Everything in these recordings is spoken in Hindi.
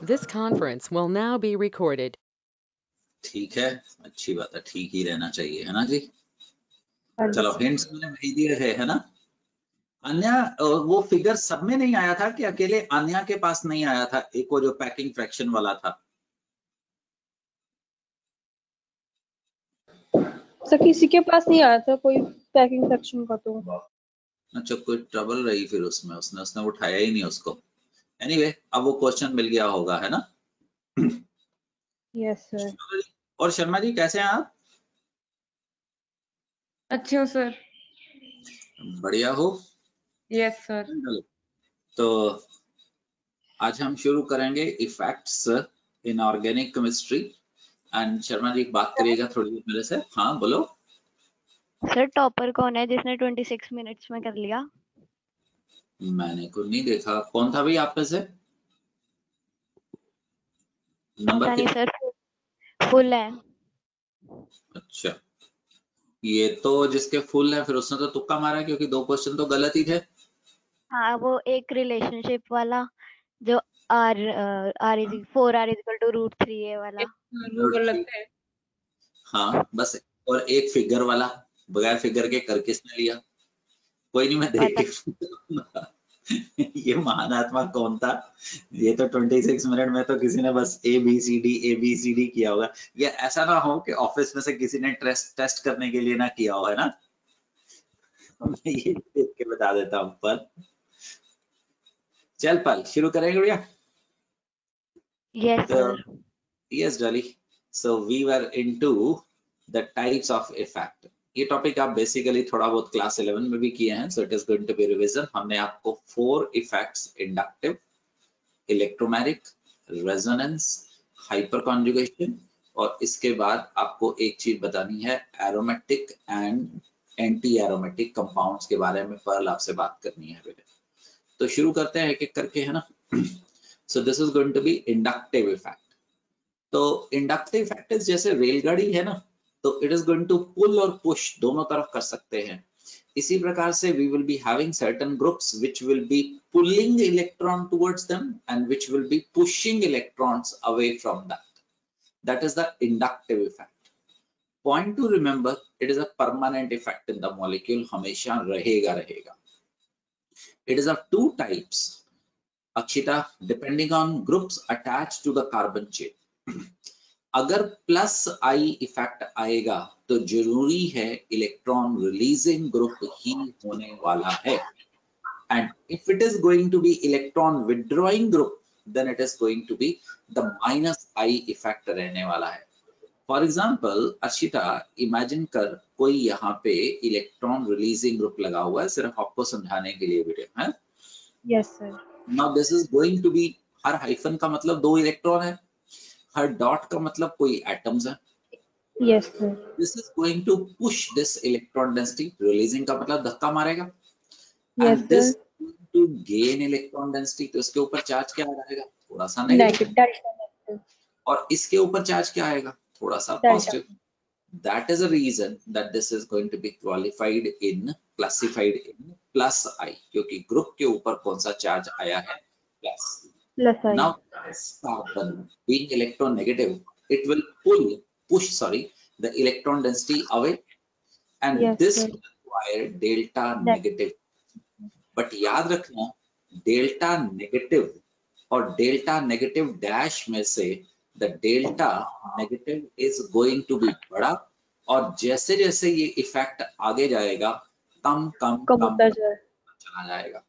This conference will now be recorded. ठीक है, अच्छी बात है, ठीक ही रहना चाहिए, है ना जी। चलो हिंट्स मैंने भेज दिए थे, है ना। अन्या वो फिगर सब में नहीं आया था कि अकेले अन्या के पास नहीं आया था, एक वो जो पैकिंग फ्रैक्शन वाला था। सर किसी के पास नहीं आया था कोई पैकिंग फ्रैक्शन का तो। अच्छा, कोई ट्रबल रही फिर उसमें, उसने उठाया ही नहीं उसको। एनीवे, अब वो क्वेश्चन मिल गया होगा, है ना। Yes sir. और शर्मा जी कैसे हैं आप? अच्छे हो सर? बढ़िया हो। Yes sir. तो आज हम शुरू करेंगे effects in organic chemistry. And Sharma ji बात करिएगा थोड़ी देर मेरे से। हाँ बोलो सर। टॉपर कौन है जिसने 26 मिनट्स में कर लिया? मैंने कुछ नहीं देखा, कौन था भाई आप में से? नंबर पता नहीं कितना? सर, फुल है। अच्छा, ये तो जिसके फुल है फिर उसने तो तुक्का मारा, क्योंकि दो क्वेश्चन तो गलत ही थे। हाँ, वो एक रिलेशनशिप वाला जो r r 4r = √3a वाला। वो गलत है। हाँ बस, और एक फिगर वाला बगैर फिगर के कर किसने लिया? कोई नहीं, मैं देख के ये महान आत्मा कौन था? ये तो 26 मिनट में तो किसी ने बस ABCD किया होगा। ये ऐसा ना हो कि ऑफिस में से किसी ने टेस्ट करने के लिए ना किया हो, है ना। मैं ये देख के बता देता हूँ। पर चल पल शुरू करेंगे भैया। Yes sir. Yes, Dolly. So we were into the types of effect. ये टॉपिक आप बेसिकली थोड़ा बहुत क्लास 11 में भी किए हैं, so it is going to be revision. हमने आपको 4 effects, inductive, electromeric, resonance, hyperconjugation, और इसके बाद आपको एक चीज बतानी है, aromatic and anti aromatic compounds के बारे में पर्ल आपसे बात करनी है बेटे। तो शुरू करते हैं एक एक करके, है ना। So this is going to be inductive effect. तो इंडक्टिव फैक्टर्स जैसे रेलगाड़ी है ना, तो it is going to pull और पुश दोनों तरफ कर सकते हैं। इसी प्रकार से we will be having certain groups which will be pulling electron towards them and which will be pushing electrons away from that is the inductive effect. Point to remember, it is a permanent effect in the molecule, हमेशा रहेगा। It is of two types Akshita, depending on groups attached to the carbon chain. अगर प्लस आई इफेक्ट आएगा तो जरूरी है इलेक्ट्रॉन रिलीजिंग ग्रुप ही होने वाला है, and if it is going to be electron withdrawing group then it is going to be the minus I effect रहने वाला है। फॉर एग्जाम्पल अर्शिता, इमेजिन कर कोई यहाँ पे इलेक्ट्रॉन रिलीजिंग ग्रुप लगा हुआ है, सिर्फ आपको समझाने के लिए वीडियो है। Yes sir. Now this is going to be, हर हाइफन का मतलब 2 इलेक्ट्रॉन है, हर डॉट का मतलब कोई एटम्स है। Yes sir. This is going to push this electron density, releasing का मतलब धक्का मारेगा, yes and this sir. to gain electron density, तो इसके ऊपर चार्ज क्या आएगा? थोड़ा सा नेगेटिव, नेगेटिव, और इसके ऊपर चार्ज क्या आएगा? थोड़ा सा positive. That is a reason that this is going to be classified in plus I, क्योंकि ग्रुप के ऊपर कौन सा चार्ज आया है? Plus. Now this carbon being electron negative, it will push the electron density away, and Yes, this sir. will require delta negative. But याद रखना, डेल्टा नेगेटिव और डेल्टा नेगेटिव डैश में से the delta negative is going to be बड़ा, और जैसे जैसे ये इफेक्ट आगे जाएगा कम चला जाएगा,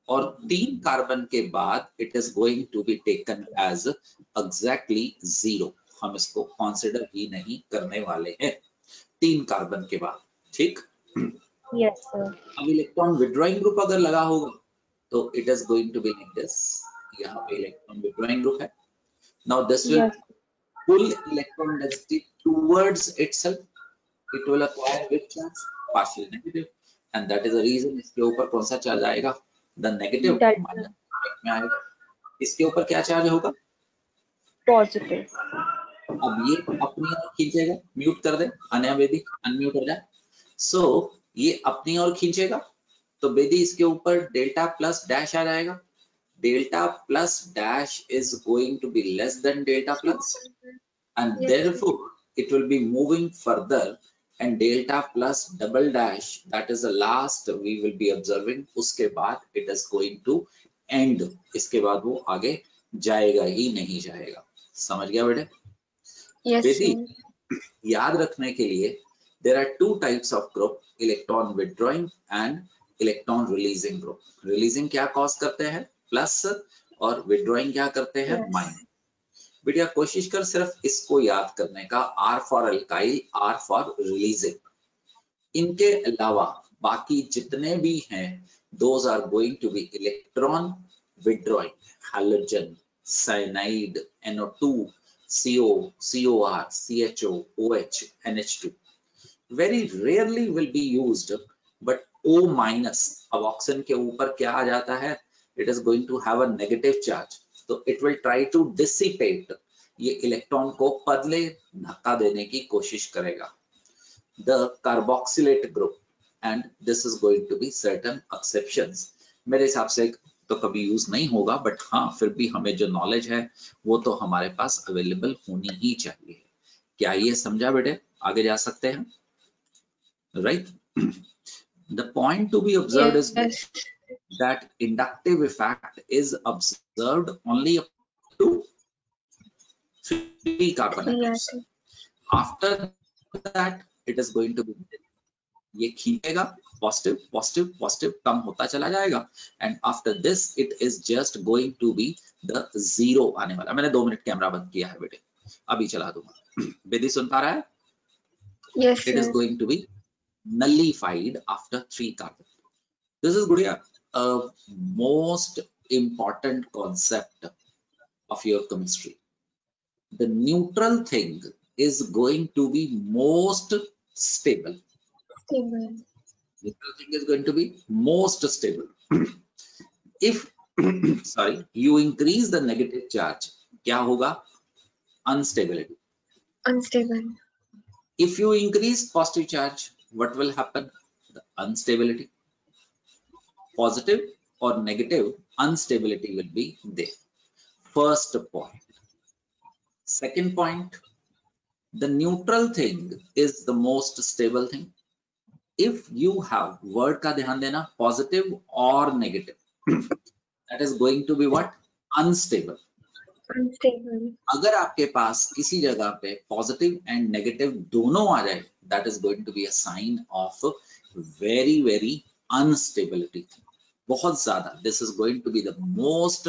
और 3 कार्बन के बाद it is going to be taken as exactly 0। हम इसको कंसिडर ही नहीं करने वाले हैं 3 कार्बन के बाद, ठीक। Yes sir. अब इलेक्ट्रॉन विड्रॉइंग ग्रुप अगर लगा होगा तो it is going to be like this, यहाँ पे इलेक्ट्रॉन विड्रॉइंग ग्रुप है। Now this will pull electron density towards itself, it will acquire which charge? Partial negative, and that is the reason इसके ऊपर कौन सा चार्ज आएगा? द नेगेटिव में आएगा। इसके ऊपर क्या चार्ज होगा? पॉजिटिव। अब ये अपनी ओर खींचेगा, म्यूट कर दे अनया बेदी, अनम्यूट हो जाए। सो ये अपनी ओर खींचेगा तो बेदी इसके ऊपर डेल्टा प्लस डैश आ जाएगा, delta plus dash is going to be less than delta plus, and therefore it will be moving further, and delta plus double dash, that is the last we will be observing, उसके बाद it is going to end, इसके बाद वो आगे जाएगा ही नहीं जाएगा। समझ गया बेटे? बेटी याद रखने के लिए there are two types of group, electron withdrawing and electron releasing group. Releasing क्या cause करते हैं? प्लस, और withdrawing क्या करते हैं? माइनस। बेटा कोशिश कर सिर्फ इसको याद करने का, R for alkyl, R for releasing. इनके अलावा बाकी जितने भी हैं those are going to be electron withdrawing, halogen, cyanide, NO2, CO, COR, CHO, OH, NH2. Very rarely will be used, but O minus, अब ऑक्सीजन के ऊपर क्या आ जाता है? It is going to have a negative charge, तो it will try to dissipate, ये इलेक्ट्रॉन को बदले धक्का देने की कोशिश करेगा। The carboxylate group, and this is going to be certain exceptions. मेरे हिसाब से तो कभी यूज नहीं होगा, बट हाँ फिर भी हमें जो नॉलेज है वो तो हमारे पास अवेलेबल होनी ही चाहिए। क्या ये समझा बेटे? आगे जा सकते हैं, right? The point to be observed is that inductive effect is observed only up to 3 carbon atoms. After that it is going to be, ये खींचेगा पॉजिटिव पॉजिटिव पॉजिटिव, कम होता चला जाएगा, and after this it is just going to be the zero आने वाला। मैंने 2 मिनट कैमरा बंद किया है बेटे, अभी चला दूंगा। बेदी सुन पा रहा है? Yes, it is going to be nullified after 3 carbon. This is Gudiya, a most important concept of your chemistry. The neutral thing is going to be most stable. Neutral thing is going to be most stable. If sorry, you increase the negative charge, क्या होगा? Unstability. unstable. If you increase positive charge, what will happen? The unstability. Positive or negative, instability will be there. First point. Second point, the neutral thing is the most stable thing. If you have, word का ध्यान देना, positive or negative, that is going to be what? Unstable. Unstable. अगर आपके पास किसी जगह पे पॉजिटिव एंड नेगेटिव दोनों आ जाए, that is going to be a sign of very very unstability. बहुत ज्यादा. This is going to be the most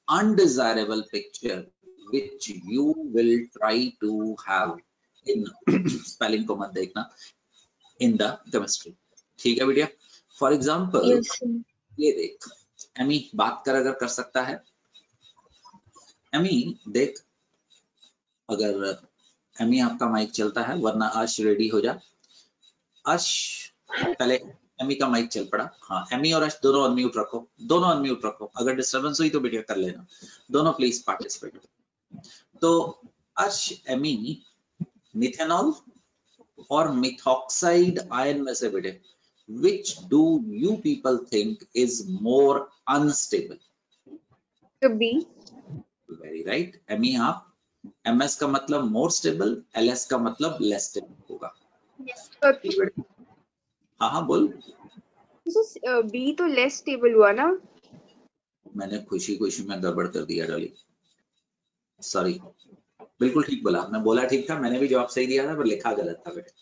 undesirable picture which you will try to have in spelling को मत देखना, in the chemistry. ठीक है बेटिया? For example, Yes, sir. ये देख, एमी बात कर, अगर कर सकता है। एमी देख, अगर एमी आपका माइक चलता है, वरना अर्श रेडी हो जा। अर्श पहले एमी का माइक चल पड़ा। हाँ, एमी और अर्श दोनों अनम्यूट रखो, दोनों अनम्यूट रखो। अगर डिस्टर्बेंस हुई तो बेटिया कर लेना, दोनों प्लीज पार्टिसिपेट। तो अर्श, एमी मिथेनॉल और मिथॉक्साइड आयन में से बेटे which do you people think is more unstable? To B. Very right. Amy आप, MS का मतलब more stable, LS का मतलब less stable होगा। Okay. हाँ हाँ बोल। B तो less stable हुआ ना? मैंने खुशी खुशी में गड़बड़ कर दिया डाली, सॉरी। बिल्कुल ठीक बोला, मैं बोला ठीक था, मैंने भी जवाब सही दिया था, पर लिखा गलत था बेटे।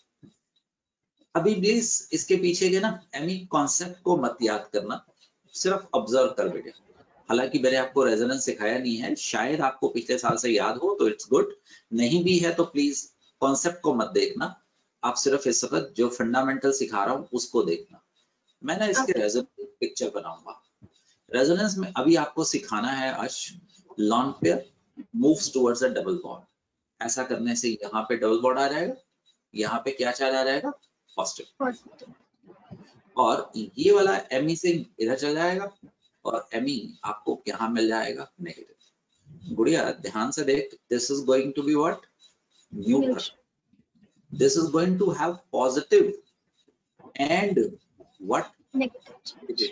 अभी प्लीज इसके पीछे के ना एमी कॉन्सेप्ट को मत याद करना, सिर्फ ऑब्जर्व कर बेटे। हालांकि मैंने आपको रेजोनेंस सिखाया नहीं है, शायद आपको पिछले साल से याद हो तो इट्स गुड, नहीं भी है तो प्लीज कॉन्सेप्ट को मत देखना, आप सिर्फ इस वक्त जो फंडामेंटल सिखा रहा हूँ उसको देखना। मैं ना इसके रेजोनेंस पिक्चर बनाऊंगा। रेजोनेंस में अभी आपको सिखाना है अर्श, lone pair moves towards a double bond. ऐसा करने से यहाँ पे डबल बॉन्ड आ जाएगा, यहाँ पे क्या चला जाएगा? पॉजिटिव। और ये वाला एमी से इधर चल जाएगा, और एमी आपको यहाँ मिल जाएगा नेगेटिव। गुड़िया ध्यान से देख, this is going to be what? Neutral. This is going to have positive and what? Negative.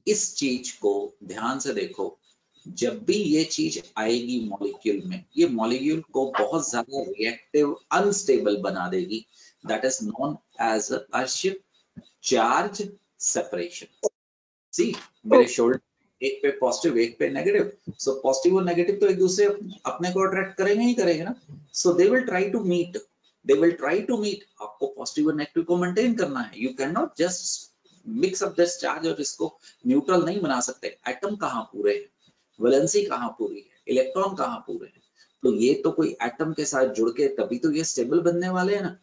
इस चीज को ध्यान से देखो, जब भी ये चीज आएगी मॉलिक्यूल में, ये मॉलिक्यूल को बहुत ज्यादा रिएक्टिव अनस्टेबल बना देगी, दैट इज नोन एज अर्श चार्ज सेपरेशन। सी मेरे शोल्डर एक पे पॉजिटिव एक पे नेगेटिव, सो पॉजिटिव और नेगेटिव तो एक दूसरे अपने को अट्रैक्ट करेंगे ही करेंगे ना, so they will try to meet, आपको पॉजिटिव और नेगेटिव को मेंटेन करना है, you can not just mix up this charge और इसको न्यूट्रल नहीं बना सकते। एटम कहाँ पूरे हैं, वैलेंसी कहाँ पूरी है, इलेक्ट्रॉन कहाँ पूरे हैं, तो ये तो कोई एटम के साथ जुड़ के तभी तो ये स्टेबल बनने वाले हैं ना।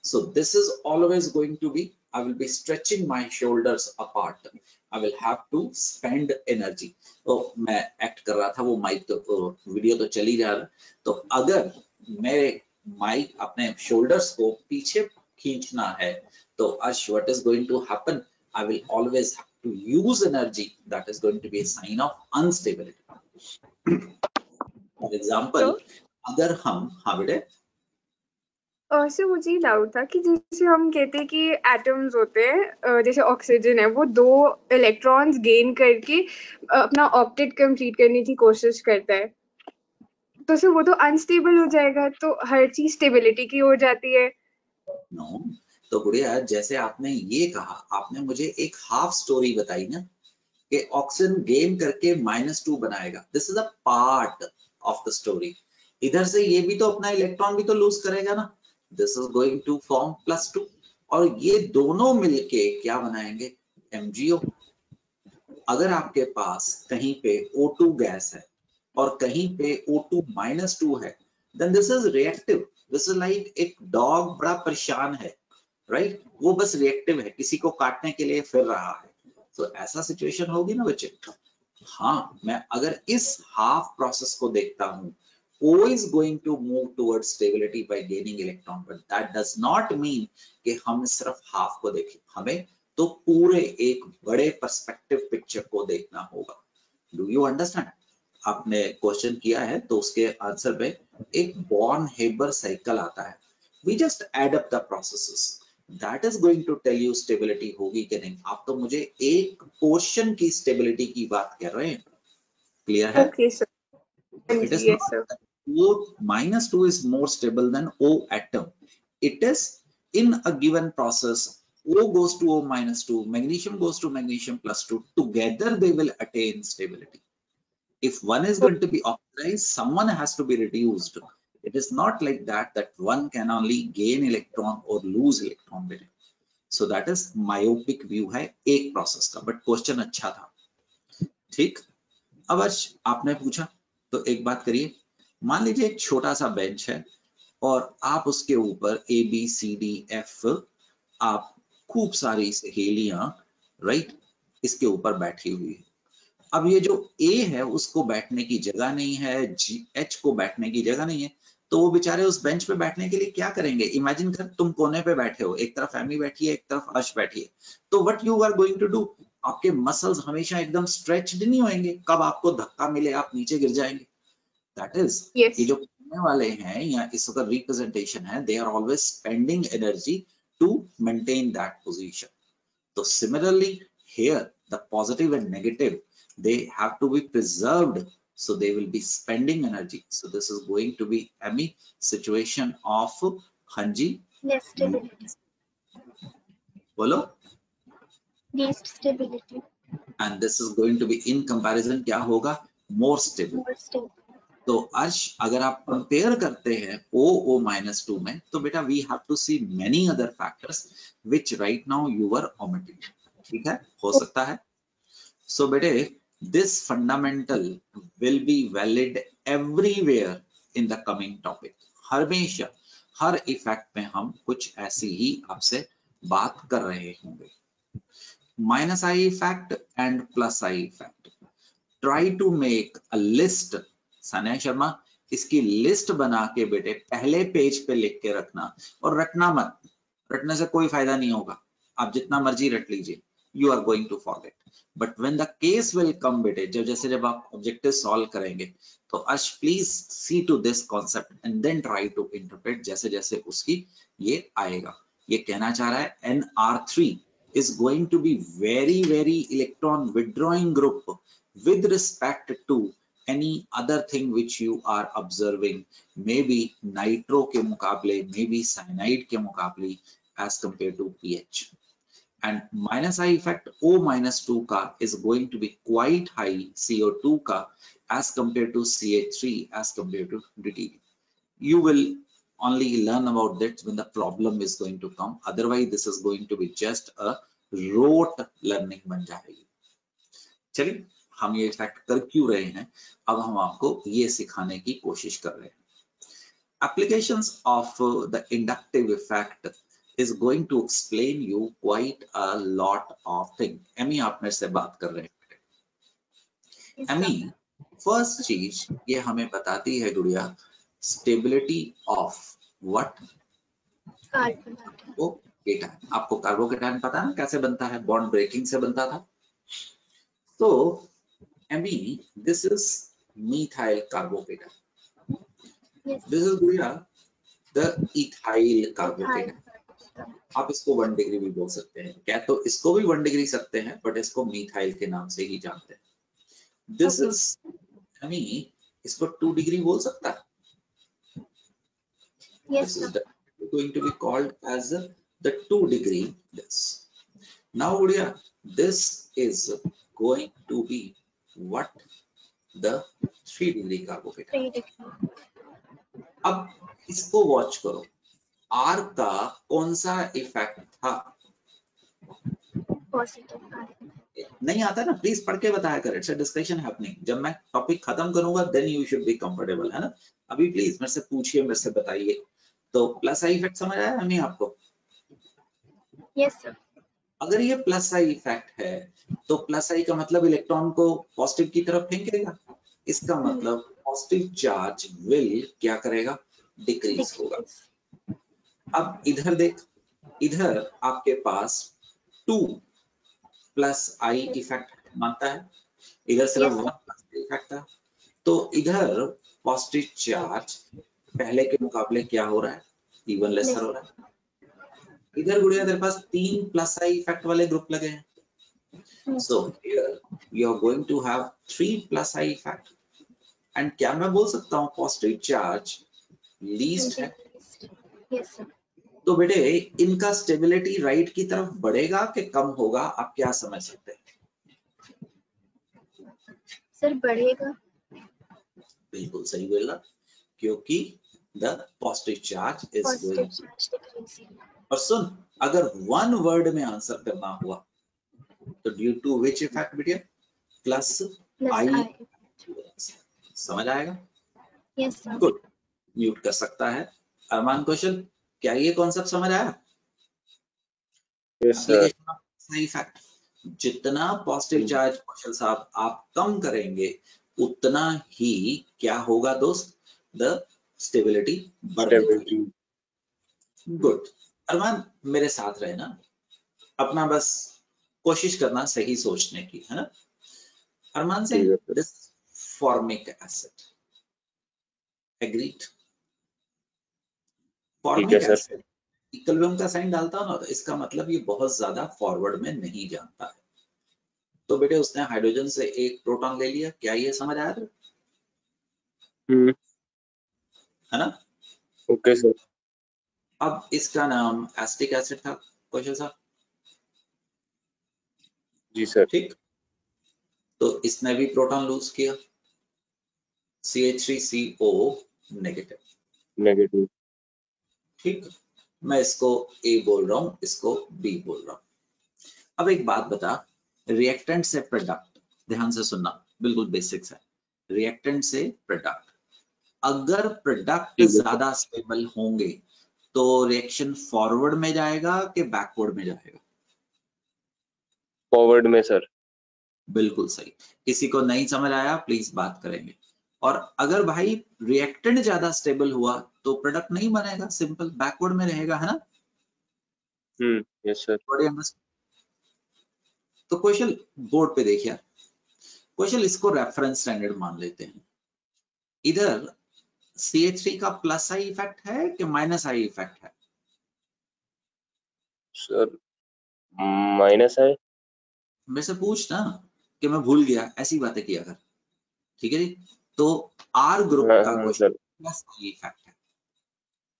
So this is always going to be, I will be stretching my shoulders apart. I will have to spend energy. तो मैं एक्ट कर रहा था, वो माइक तो वीडियो तो चल ही रहा था, तो अगर मेरे माइक अपने शोल्डर्स को पीछे खींचना है तो Ash, what is going to happen? I will always have to use energy. That is going to be a sign of instability. For example, अगर हम, हाँ बेटे, सर मुझे ये डाउट था कि जैसे हम कहते हैं कि एटम्स होते हैं, जैसे ऑक्सीजन है, वो 2 इलेक्ट्रॉन्स गेन करके अपना ऑक्टेट कंप्लीट करने की कोशिश करता है, तो सर वो तो अनस्टेबल हो जाएगा, तो हर चीज स्टेबिलिटी की हो जाती है। नो, तो गुड़िया जैसे आपने ये कहा, आपने मुझे एक हाफ स्टोरी बताई ना कि ऑक्सीजन गेन करके -2 बनाएगा, this is a part of the story. इधर से ये भी तो अपना इलेक्ट्रॉन भी तो लूज करेगा ना, this is going to form +2, और ये दोनों मिलके क्या बनाएंगे, MgO। अगर आपके पास कहीं पे O2 गैस है और कहीं पे O2 -2 है, then this is reactive, this is like एक डॉग बड़ा परेशान है, राइट, वो बस रिएक्टिव है, किसी को काटने के लिए फिर रहा है, तो ऐसा सिचुएशन होगी ना बच्चे। हाँ, मैं अगर इस हाफ प्रोसेस को देखता हूँ, O is going to move towards stability by gaining electron, but that does not mean कि हम सिर्फ हाफ को देखें, हमें तो पूरे एक बड़े पर्सपेक्टिव पिक्चर को देखना होगा। Do you understand? आपने क्वेश्चन किया है तो उसके आंसर पे एक बॉर्न-हेबर साइकिल आता है, we just add up the processes, that is going to tell you stability होगी कि नहीं। आप तो मुझे एक पोर्शन की स्टेबिलिटी की बात कर रहे हैं, क्लियर है? Okay sir, It is yes not sir. that O -2 is more stable than O atom. It is in a given process, O goes to O -2, magnesium goes to magnesium +2. Together they will attain stability. If one is going to be oxidized, someone has to be reduced. It is not like that one can only gain electron or lose electron with it. So that is myopic view है एक process का, but question अच्छा था, ठीक। अब आपने पूछा तो एक बात करिए, मान लीजिए एक छोटा सा बेंच है और आप उसके ऊपर ABCDF, आप खूब सारी सहेलियां, राइट, इसके ऊपर बैठी हुई है। अब ये जो A है उसको बैठने की जगह नहीं है, H को बैठने की जगह नहीं है, तो वो बेचारे उस बेंच पे बैठने के लिए क्या करेंगे। इमेजिन कर तुम कोने पे बैठे हो, एक तरफ एमी बैठी है, एक तरफ अर्श बैठी है, तो what you are going to do, आपके मसल्स हमेशा एकदम स्ट्रेच्ड नहीं होंगे, कब आपको धक्का मिले आप नीचे गिर जाएंगे। दैट इज ये जो करने वाले हैं या इसका रिप्रेजेंटेशन है, they are always spending energy to maintain that position. तो similarly here the positive and negative, they have to be preserved, so they will be spending energy. So this is going to be a situation of Hanji Least stability. bolo, Least stability. and this is going to be in comparison क्या होगा, more stable. More stable. तो अर्श अगर आप कंपेयर करते हैं O -2 में, तो बेटा we have to see many other factors which right now you were omitting, ठीक है, हो सकता है। So बेटे this fundamental will be valid everywhere in the coming topic. हमेशा हर इफेक्ट में हम कुछ ऐसी ही आपसे बात कर रहे होंगे। -I effect and +I effect. Try to make a list. Sania Sharma, इसकी लिस्ट बना के बेटे पहले पेज पे लिख के रखना, और रटना मत, रटने से कोई फायदा नहीं होगा, आप जितना मर्जी रट लीजिए, you are going to forget. But when the case will come बेटे, जब आप ऑब्जेक्टिव सॉल्व करेंगे, तो अर्श please see to this concept and then try to interpret जैसे जैसे उसकी ये आएगा। ये कहना चाह रहा है NR3 is going to be very electron withdrawing group with respect to any other thing which you are observing, maybe nitro के मुकाबले, maybe cyanide के मुकाबले as compared to pH. And minus I effect O-2 का is going to be quite high CO2 का as compared to CH3 as compared to DTD. You will only learn about that when the problem is going to come. Otherwise, this is going to be just a rote learning बन जाएगी. चलिए, हम ये इफेक्ट कर क्यों रहे हैं, अब हम आपको ये सिखाने की कोशिश कर रहे हैं. Applications of the inductive effect is going to explain you quite a lot of things. Amy आप मेरे से बात कर रहे हैं. एमी, फर्स्ट चीज ये हमें बताती है गुड़िया, स्टेबिलिटी ऑफ व्हाट? कार्बोकेटायन. आपको कार्बोकेटायन पता है कैसे बनता है? बॉन्ड ब्रेकिंग से बनता था. तो Amy, this is methyl carbocation. This is गुड़िया the ethyl carbocation. आप इसको 1 डिग्री भी बोल सकते हैं, क्या तो इसको भी 1 डिग्री सकते हैं, बट इसको मिथाइल के नाम से ही जानते हैं. दिस इज, आई मीन, इसको 2 डिग्री बोल सकता है. Yes, This is sir. going to be called as the 2 degree this. Now Udiya, this is going to be what? The 3 degree carbocation. 3 degree. अब इसको वॉच करो, R का कौन सा इफेक्ट था? Positive R. नहीं आता ना, प्लीज पढ़ के बताया कर. It's a discussion happening. जब मैं टॉपिक खत्म करूंगा then you should be comfortable, है ना. अभी प्लीज मेरे से पूछिए, मेरे से बताइए. तो प्लस आई इफेक्ट समझ आया नहीं आपको? Yes, sir. अगर ये प्लस आई इफेक्ट है तो प्लस आई का मतलब इलेक्ट्रॉन को पॉजिटिव की तरफ फेंकेगा. इसका मतलब पॉजिटिव चार्ज विल क्या करेगा? डिक्रीज होगा. अब इधर देख, इधर आपके पास 2 प्लस आई इफेक्ट मानता है, इधर सिर्फ 1 प्लस इफेक्ट था. तो इधर पॉजिटिव चार्ज पहले के मुकाबले क्या हो रहा है? इवन लेसर हो रहा है. इधर गुड़िया तेरे पास 3 प्लस आई इफेक्ट वाले ग्रुप लगे हैं. So here you are going to have 3 plus I effect. And क्या मैं बोल सकता हूँ पॉजिटिव चार्ज लीस्ट है? Yes, sir. तो बेटे इनका स्टेबिलिटी राइट की तरफ बढ़ेगा कि कम होगा, आप क्या समझ सकते हैं? सर बढ़ेगा. बिल्कुल सही बोला, क्योंकि the positive charge is Positive going. charge decreasing. और सुन, अगर 1 वर्ड में आंसर करना हुआ तो ड्यू टू विच इफेक्ट बेटे? Plus Plus I. I. समझ आएगा? Yes, sir. गुड. म्यूट कर सकता है. अरमान कौशल, क्या ये कॉन्सेप्ट समझ आया? Yes, sir. सही फैक्ट. जितना पॉजिटिव चार्ज कौशल साहब आप कम करेंगे उतना ही क्या होगा दोस्त? द स्टेबिलिटी बढ़ेगी. गुड. अरमान मेरे साथ रहे ना, अपना बस कोशिश करना सही सोचने की, है ना. अरमान से this formic acid, agreed? Formic acid equilibrium का साइन डालता हूं ना, तो इसका मतलब ये बहुत ज्यादा फॉरवर्ड में नहीं जानता है. तो बेटे उसने हाइड्रोजन से एक प्रोटॉन ले लिया, क्या ये समझ आया था? है ना. Okay, sir. अब इसका नाम एसिटिक एसिड था कौशल साहब. जी सर. ठीक. तो इसने भी प्रोटॉन लूज किया, CH3CO नेगेटिव. नेगेटिव. ठीक. मैं इसको A बोल रहा हूं, इसको B बोल रहा हूं. अब एक बात बता, रिएक्टेंट से प्रोडक्ट, ध्यान से सुनना, बिल्कुल बेसिक्स है. रिएक्टेंट से प्रोडक्ट, अगर प्रोडक्ट ज्यादा स्टेबल होंगे तो रिएक्शन फॉरवर्ड में जाएगा कि बैकवर्ड में जाएगा? फॉरवर्ड में सर. बिल्कुल सही. किसी को नहीं समझ आया प्लीज बात करेंगे. और अगर भाई रिएक्टेंट ज्यादा स्टेबल हुआ तो प्रोडक्ट नहीं बनेगा, सिंपल बैकवर्ड में रहेगा, है ना. Yes sir. तो क्वेश्चन बोर्ड पे देखिए. क्वेश्चन इसको रेफरेंस स्टैंडर्ड मान लेते हैं. इधर CH3 का प्लस आई इफेक्ट है कि माइनस आई इफेक्ट है? सर माइनस है। मेरे से पूछ ना कि मैं भूल गया, ऐसी बातें किया कर, ठीक है जी। तो आर ग्रुप हाँ का हाँ question sir, plus I effect है,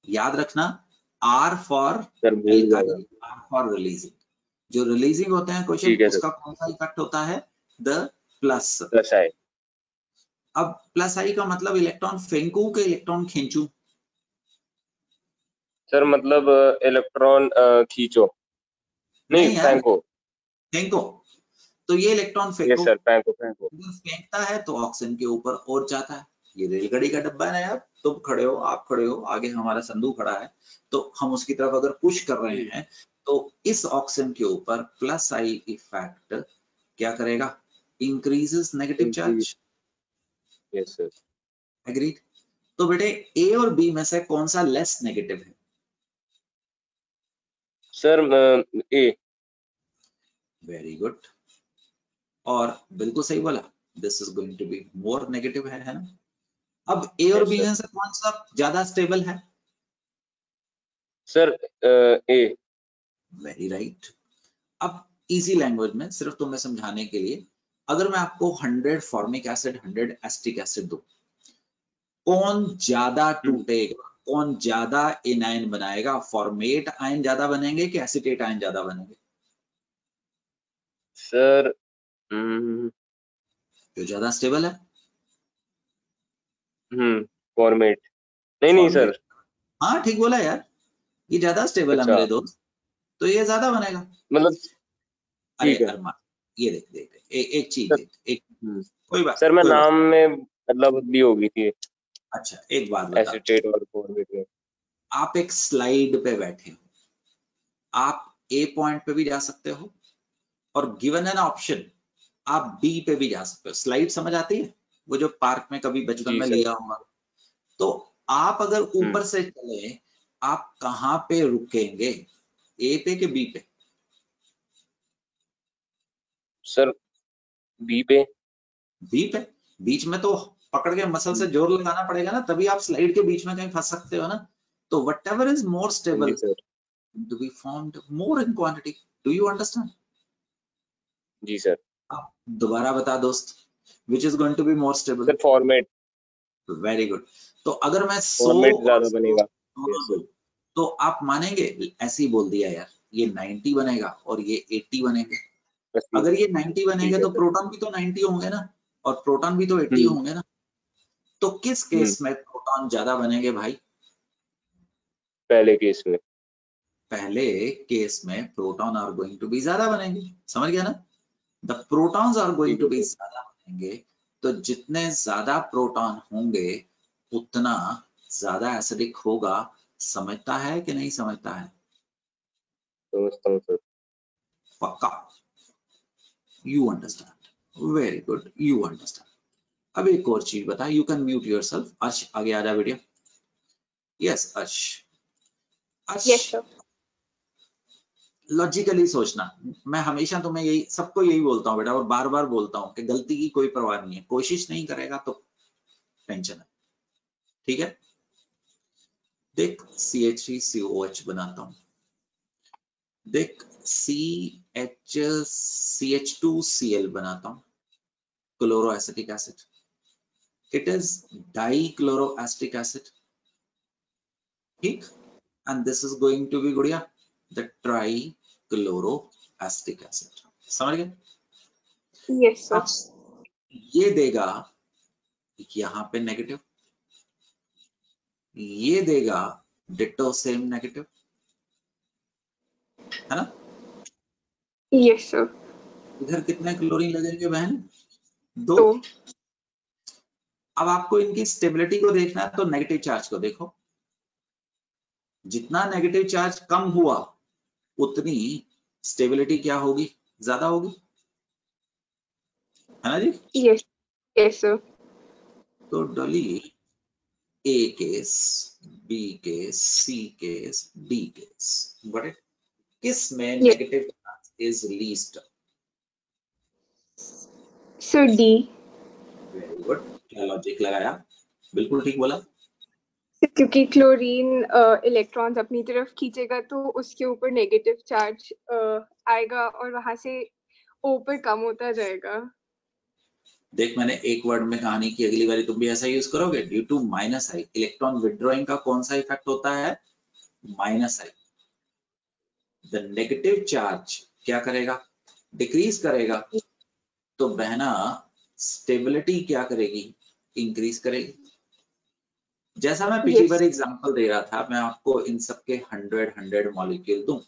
याद रखना। आर फॉर सर भूल गया था। आर फॉर रिलीजिंग, जो रिलीजिंग होते हैं क्वेश्चन ठीक है सर, उसका कौन सा इफेक्ट होता है, द प्लस। प्लस है। अब प्लस आई का मतलब इलेक्ट्रॉन फेंकू के इलेक्ट्रॉन खींचू, सर मतलब इलेक्ट्रॉन खींचो, नहीं नहीं यार, फेंको। फेंको। तो ये इलेक्ट्रॉन यस फेंको, सर, फेंको फेंको। अगर फेंकता है तो ऑक्सीजन के ऊपर और जाता है। ये रेलगाड़ी का डब्बा है ना यार, तुम खड़े हो, आप खड़े हो, आगे हमारा संधू खड़ा है, तो हम उसकी तरफ अगर पुश कर रहे हैं तो इस ऑक्सीजन के ऊपर प्लस आई इफेक्ट क्या करेगा, increases negative charge. Yes sir. Agreed. तो बेटे ए और बी में से कौन सा लेस नेगेटिव है? Sir A. वेरी गुड, और बिल्कुल सही बोला, this is going to be more negative है ना। अब ए और यस बी सर। में से कौन सा ज्यादा स्टेबल है? Sir A. Very right. अब इजी लैंग्वेज में सिर्फ तुम्हें समझाने के लिए, अगर मैं आपको 100 फॉर्मिक एसिड 100 एसिटिक एसिड दूं, कौन ज्यादा टूटेगा, कौन ज्यादा एनायन बनाएगा? फॉर्मेट आयन ज्यादा बनेंगे कि एसिटेट आयन ज्यादा बनेंगे? सर जो ज्यादा स्टेबल है, फॉर्मेट। नहीं सर। फॉर्मेट। हाँ ठीक बोला यार, ये ज्यादा स्टेबल है अच्छा, मेरे दोस्त, तो ये ज्यादा बनेगा। मतलब अरे ठीक है। अरमान, ये देख देख देख, एक चीज सर देख, एक कोई बात सर मैं कोई बात। नाम में मतलब भी होगी थी, अच्छा एक बात बता, एसिटेट और फॉर्मेट में। आप एक स्लाइड पे बैठे हो, आप ए पॉइंट पे भी जा सकते हो, और गिवन एन ऑप्शन आप बी पे भी जा सकते हो। स्लाइड समझ आती है, वो जो पार्क में कभी बचपन जी में सर। लिया होगा। तो आप अगर ऊपर से चले, आप कहाँ पे रुकेंगे, ए पे कि बी पे? सर बी पे। बी पे। बीच में तो पकड़ के मसल से जोर लगाना पड़ेगा ना, तभी आप स्लाइड के बीच में कहीं फंस सकते हो ना। तो वट एवर इज मोर जी stable sir. to be formed more in quantity. Do you understand? जी सर। अब दोबारा बता दोस्त, which is going to be more stable? Sir format. Very good. तो अगर मैं 100 फॉर्मेट और ज्यादा 100 बनेगा। दोनों यस दूं, सर। तो आप मानेंगे? ऐसे ही बोल दिया यार, ये 90 बनेगा और ये 80 बनेंगे। अगर ये 90 बनेंगे ठीक है तो सर। प्रोटॉन भी तो 90 होंगे ना, और प्रोटॉन भी तो 80 होंगे ना। तो किस केस में प्रोटॉन ज्यादा बनेंगे भाई? पहले केस में। पहले केस में proton are going to be ज्यादा बनेंगे, समझ गया ना। द प्रोटॉन्स आर गोइंग ठीक टू है बी सर। ज्यादा बनेंगे, तो जितने ज्यादा प्रोटॉन होंगे उतना ज्यादा एसिडिक होगा। समझता है कि नहीं समझता है? समझता हूँ सर। पक्का? You understand, very good, you understand. अब एक और चीज बता, यू कैन म्यूट योरसेल्फ। अर्श आगे आ जा बेटिया। यस अर्श। यस अर्श सर। लॉजिकली सोचना, मैं हमेशा तुम्हें यही, सबको यही बोलता हूँ बेटा, और बार बार बोलता हूँ कि गलती की कोई परवाह नहीं है, कोशिश नहीं करेगा तो टेंशन है, ठीक है। देख CH3COH बनाता हूं, देख CH2Cl बनाता हूं, chloro acetic acid, it is dichloroacetic acid, ठीक। And this is going to be गुड़िया द ट्राइक्लोरोएसिटिक एसिड। समझ गए? Yes sir. अब ये देगा यहां पे नेगेटिव, ये देगा डिट्टो सेम नेगेटिव, है ना। Yes sir. इधर कितने क्लोरीन लगेंगे बहन? 2। तो अब आपको इनकी स्टेबिलिटी को देखना है, तो नेगेटिव चार्ज को देखो, जितना नेगेटिव चार्ज कम हुआ उतनी स्टेबिलिटी क्या होगी, ज्यादा होगी, है ना जी। Yes yes sir. तो Dolly A case, B case, C case, D case, but किस में yes negative charge is least? Sir D. Very good, क्या लॉजिक लगाया, बिल्कुल ठीक बोला। क्योंकि क्लोरीन इलेक्ट्रॉन्स अपनी तरफ खींचेगा तो उसके ऊपर नेगेटिव चार्ज आएगा और वहां से O पर कम होता जाएगा। देख मैंने एक वर्ड में कहानी की, अगली बारी तुम भी ऐसा यूज करोगे। Due to minus I, electron withdrawing का कौन सा इफेक्ट होता है? Minus I. The negative charge क्या करेगा? डिक्रीज करेगा। तो बहना स्टेबिलिटी क्या करेगी? इंक्रीज करेगी। जैसा मैं पिछली बार एग्जांपल दे रहा था, मैं आपको इन सबके 100 मॉलिक्यूल दूं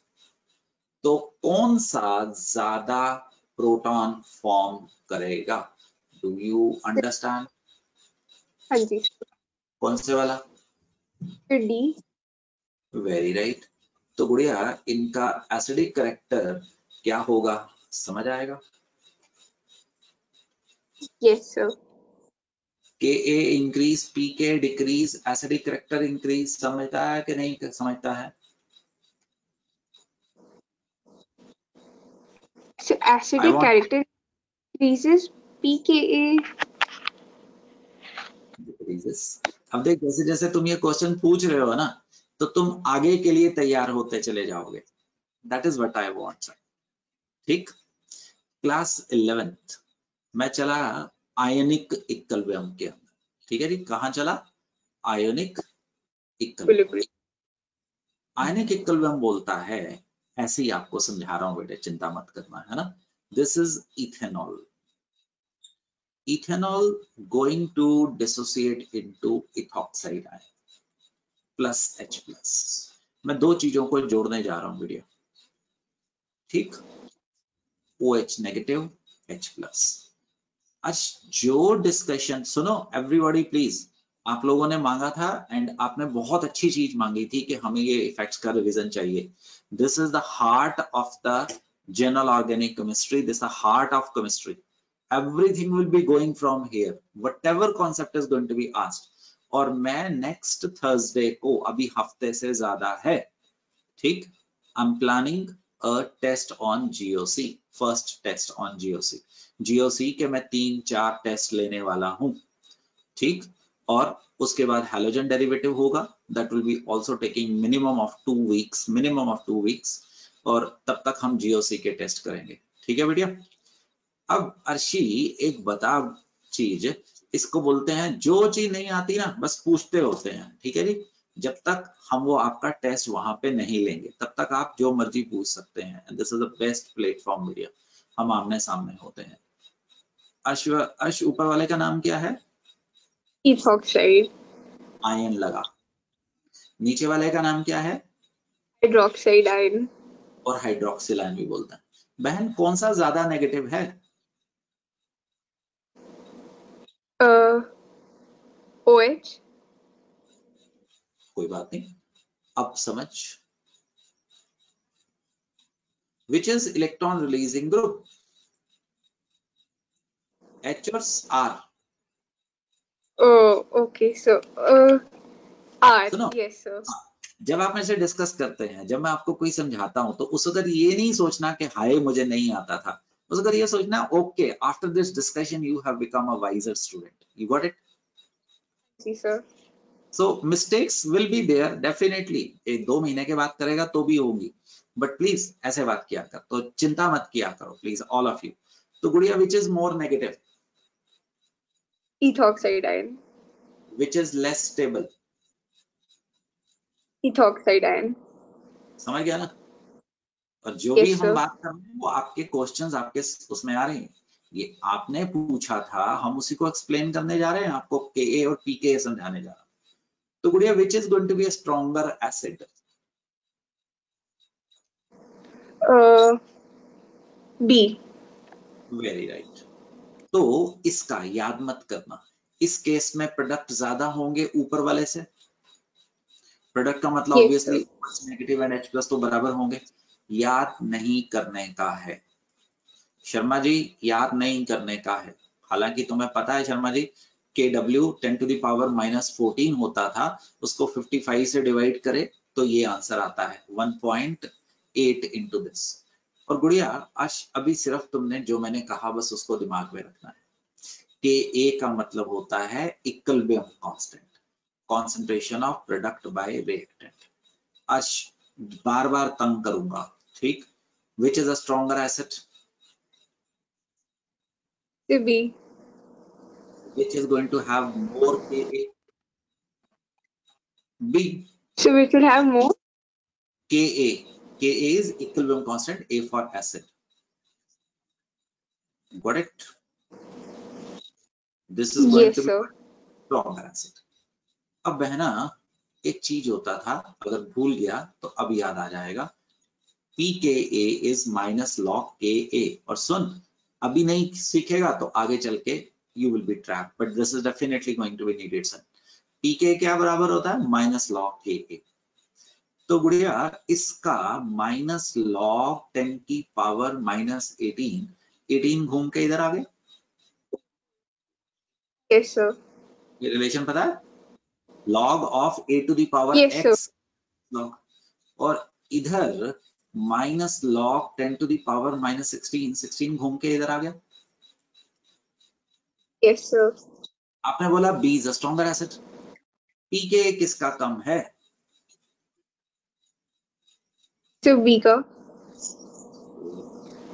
तो कौन सा ज्यादा प्रोटॉन फॉर्म करेगा? Do you understand? हाँ जी। कौन से वाला? फिर D। Very right. तो गुड़िया इनका एसिडिक करेक्टर क्या होगा? समझ आएगा? Yes sir. Ka increase, Pk decrease, acidic character increase. समझता है कि नहीं समझता है? So acidic character increases, pKa decreases। अब देख जैसे जैसे तुम ये क्वेश्चन पूछ रहे हो ना, तो तुम आगे के लिए तैयार होते चले जाओगे। That is what I want. ठीक। क्लास 11th मैं चला आयनिक इक्विलिब्रियम के अंदर। ठीक है जी, कहाँ चला? Ionic equilibrium. आयनिक इक्विलिब्रियम बोलता है, ऐसे ही आपको समझा रहा हूँ बेटे, चिंता मत करना, है ना। This is ethanol. Ethanol going to dissociate into ethoxide ion plus H plus। मैं दो चीजों को जोड़ने जा रहा हूं बेटा। ठीक। OH negative, H plus. अच्छा जो डिस्कशन सुनो एवरीबॉडी प्लीज, आप लोगों ने मांगा था एंड आपने बहुत अच्छी चीज मांगी थी कि हमें ये इफेक्ट्स का रिवीजन चाहिए। This is the heart of the general organic chemistry, this the heart of chemistry. Everything will be going from here, whatever concept is going to be asked। और मैं next Thursday को, अभी हफ्ते से ज्यादा है, ठीक, I'm planning a test on GOC, first test on GOC। GOC के मैं 3-4 टेस्ट लेने वाला हूं, ठीक। और उसके बाद हैलोजन डेरिवेटिव होगा, that will be also taking minimum of 2 weeks, और तब तक हम GOC के टेस्ट करेंगे। ठीक है बेटिया। अब अर्शी एक बता चीज, इसको बोलते हैं जो चीज नहीं आती ना बस पूछते होते हैं। ठीक है जी, जब तक हम वो आपका टेस्ट वहां पे नहीं लेंगे तब तक आप जो मर्जी पूछ सकते हैं। This is the best platform media, हम आमने सामने होते हैं। अर्श ऊपर वाले का नाम क्या है? ethoxide, आयन लगा। नीचे वाले का नाम क्या है? hydroxide ion, और हाइड्रोक्सिल आयन भी बोलते हैं। बहन कौन सा ज्यादा नेगेटिव है? OH। कोई बात नहीं, अब समझ। Which is electron releasing group? H or R? Oh, okay, so R, सुनो, yes sir। जब आप ऐसे डिस्कस करते हैं, जब मैं आपको कोई समझाता हूं तो उस वक्त ये नहीं सोचना कि हाय मुझे नहीं आता था, उस वक्त ये सोचना okay after this discussion you have become a wiser student. You got it? जी sir. So mistakes will be there definitely, 1-2 महीने के बाद करेगा तो भी होगी, बट प्लीज ऐसे बात किया कर, तो चिंता मत किया करो प्लीज ऑल ऑफ यू। तो गुड़िया which is more negative? ethoxide ion, which is less stable? ethoxide ion, समझ गया ना। और जो yes भी हम sir। बात कर रहे हैं वो आपके क्वेश्चंस आपके उसमें आ रहे हैं। ये आपने पूछा था, हम उसी को एक्सप्लेन करने जा रहे हैं, आपको Ka और Pk समझाने जा रहे हैं। तो गुड़िया which is going to be a stronger acid? B। Very right. तो इसका याद मत करना, इस केस में प्रोडक्ट ज्यादा होंगे ऊपर वाले से। प्रोडक्ट का मतलब Yes, obviously negative and H+ तो बराबर होंगे। याद नहीं करने का है शर्मा जी, याद नहीं करने का है। हालांकि तुम्हें पता है शर्मा जी, Kw 10⁻⁻14 होता था, उसको 55 से डिवाइड करे तो ये आंसर आता है 1.8 इंटू दिस। और गुड़िया आज अभी सिर्फ तुमने जो मैंने कहा बस उसको दिमाग में रखना है। Ka का मतलब होता है equilibrium constant, concentration of product bye reactant. आज बार बार तंग करूंगा, ठीक। Which is a stronger acid? So B. Which is going to have more Ka? B. So which will have more? Ka. Ka is equilibrium constant, A for acid. Got it? This is going Yes, to be sir. stronger acid. अब बहना एक चीज होता था, अगर भूल गया तो अब याद आ जाएगा. pKa is minus log Ka. और सुन, अभी नहीं सीखेगा तो आगे चल के you will be trapped, but this is definitely going to be needed, son. pK क्या बराबर होता है? Minus log Ka. तो गुड़िया इसका माइनस लॉग 10 की पावर माइनस 18 घूम के इधर आ गए. Yes, sir. ये रिलेशन पता है? log of a to the power Yes, sir. x log, और इधर minus log 10 to the power minus 16 घूम के इधर आ गया. Yes, sir. आपने बोला B is a stronger acid. pK किसका कम है? So B का.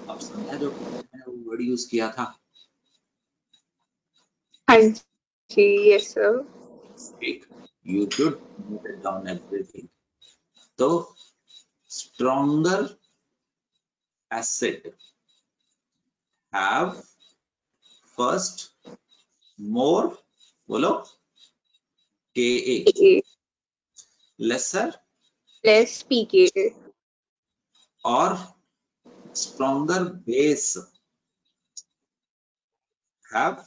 अब समझा जो वर्ड यूज किया था. हाँ जी. Yes, sir. You should note it down everything. तो stronger acid have first more, बोलो, Ka, A. lesser Less pK. or stronger base have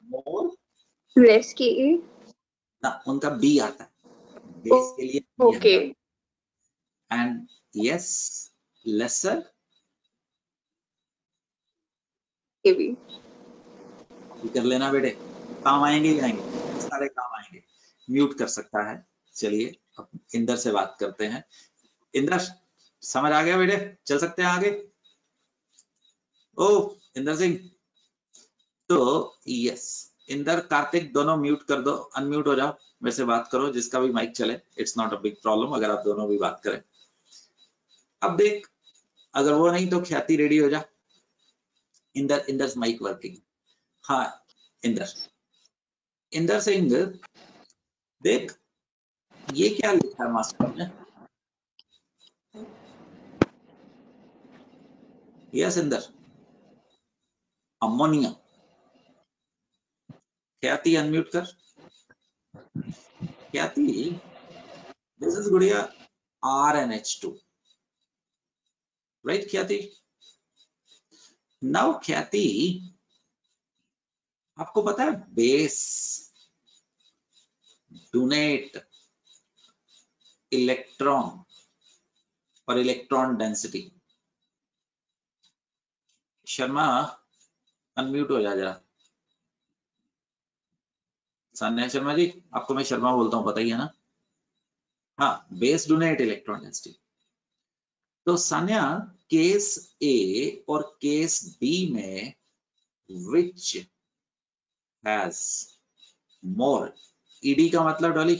more. Less Ka. ना उनका B आता है, बेस के लिए B आता है. Okay. And yes, lesser Maybe. कर लेना बेटे, काम आएंगे ही आएंगे, सारे काम आएंगे. म्यूट कर सकता है. चलिए अब इंदर से बात करते हैं. इंदर समझ आ गया बेटे? चल सकते हैं आगे? ओ इंदर सिंह, तो यस इंदर कार्तिक दोनों म्यूट कर दो, अनम्यूट हो जाओ, मेरे से बात करो, जिसका भी माइक चले. It's not a big problem अगर आप दोनों भी बात करें. अब देख, अगर वो नहीं तो ख्याति रेडी हो जा. Inder mike working. हाँ इंदर सिंह देख, ये क्या लिखा है मास्टर ने? Yes Inder, ammonia. ख्याति अनम्यूट कर. ख्याति, दिस इज गुड़िया RnH2, राइट ख्याति? नाउ ख्याति, आपको पता है बेस डोनेट इलेक्ट्रॉन और इलेक्ट्रॉन डेंसिटी. शर्मा अनम्यूट हो जा जरा. सान्या शर्मा जी, आपको मैं शर्मा बोलता हूं, पता ही है ना? हाँ, बेस डोनेट इलेक्ट्रॉन डेंसिटी. तो सान्या, केस ए और केस बी में विच हैज मोर? ईडी का मतलब डॉली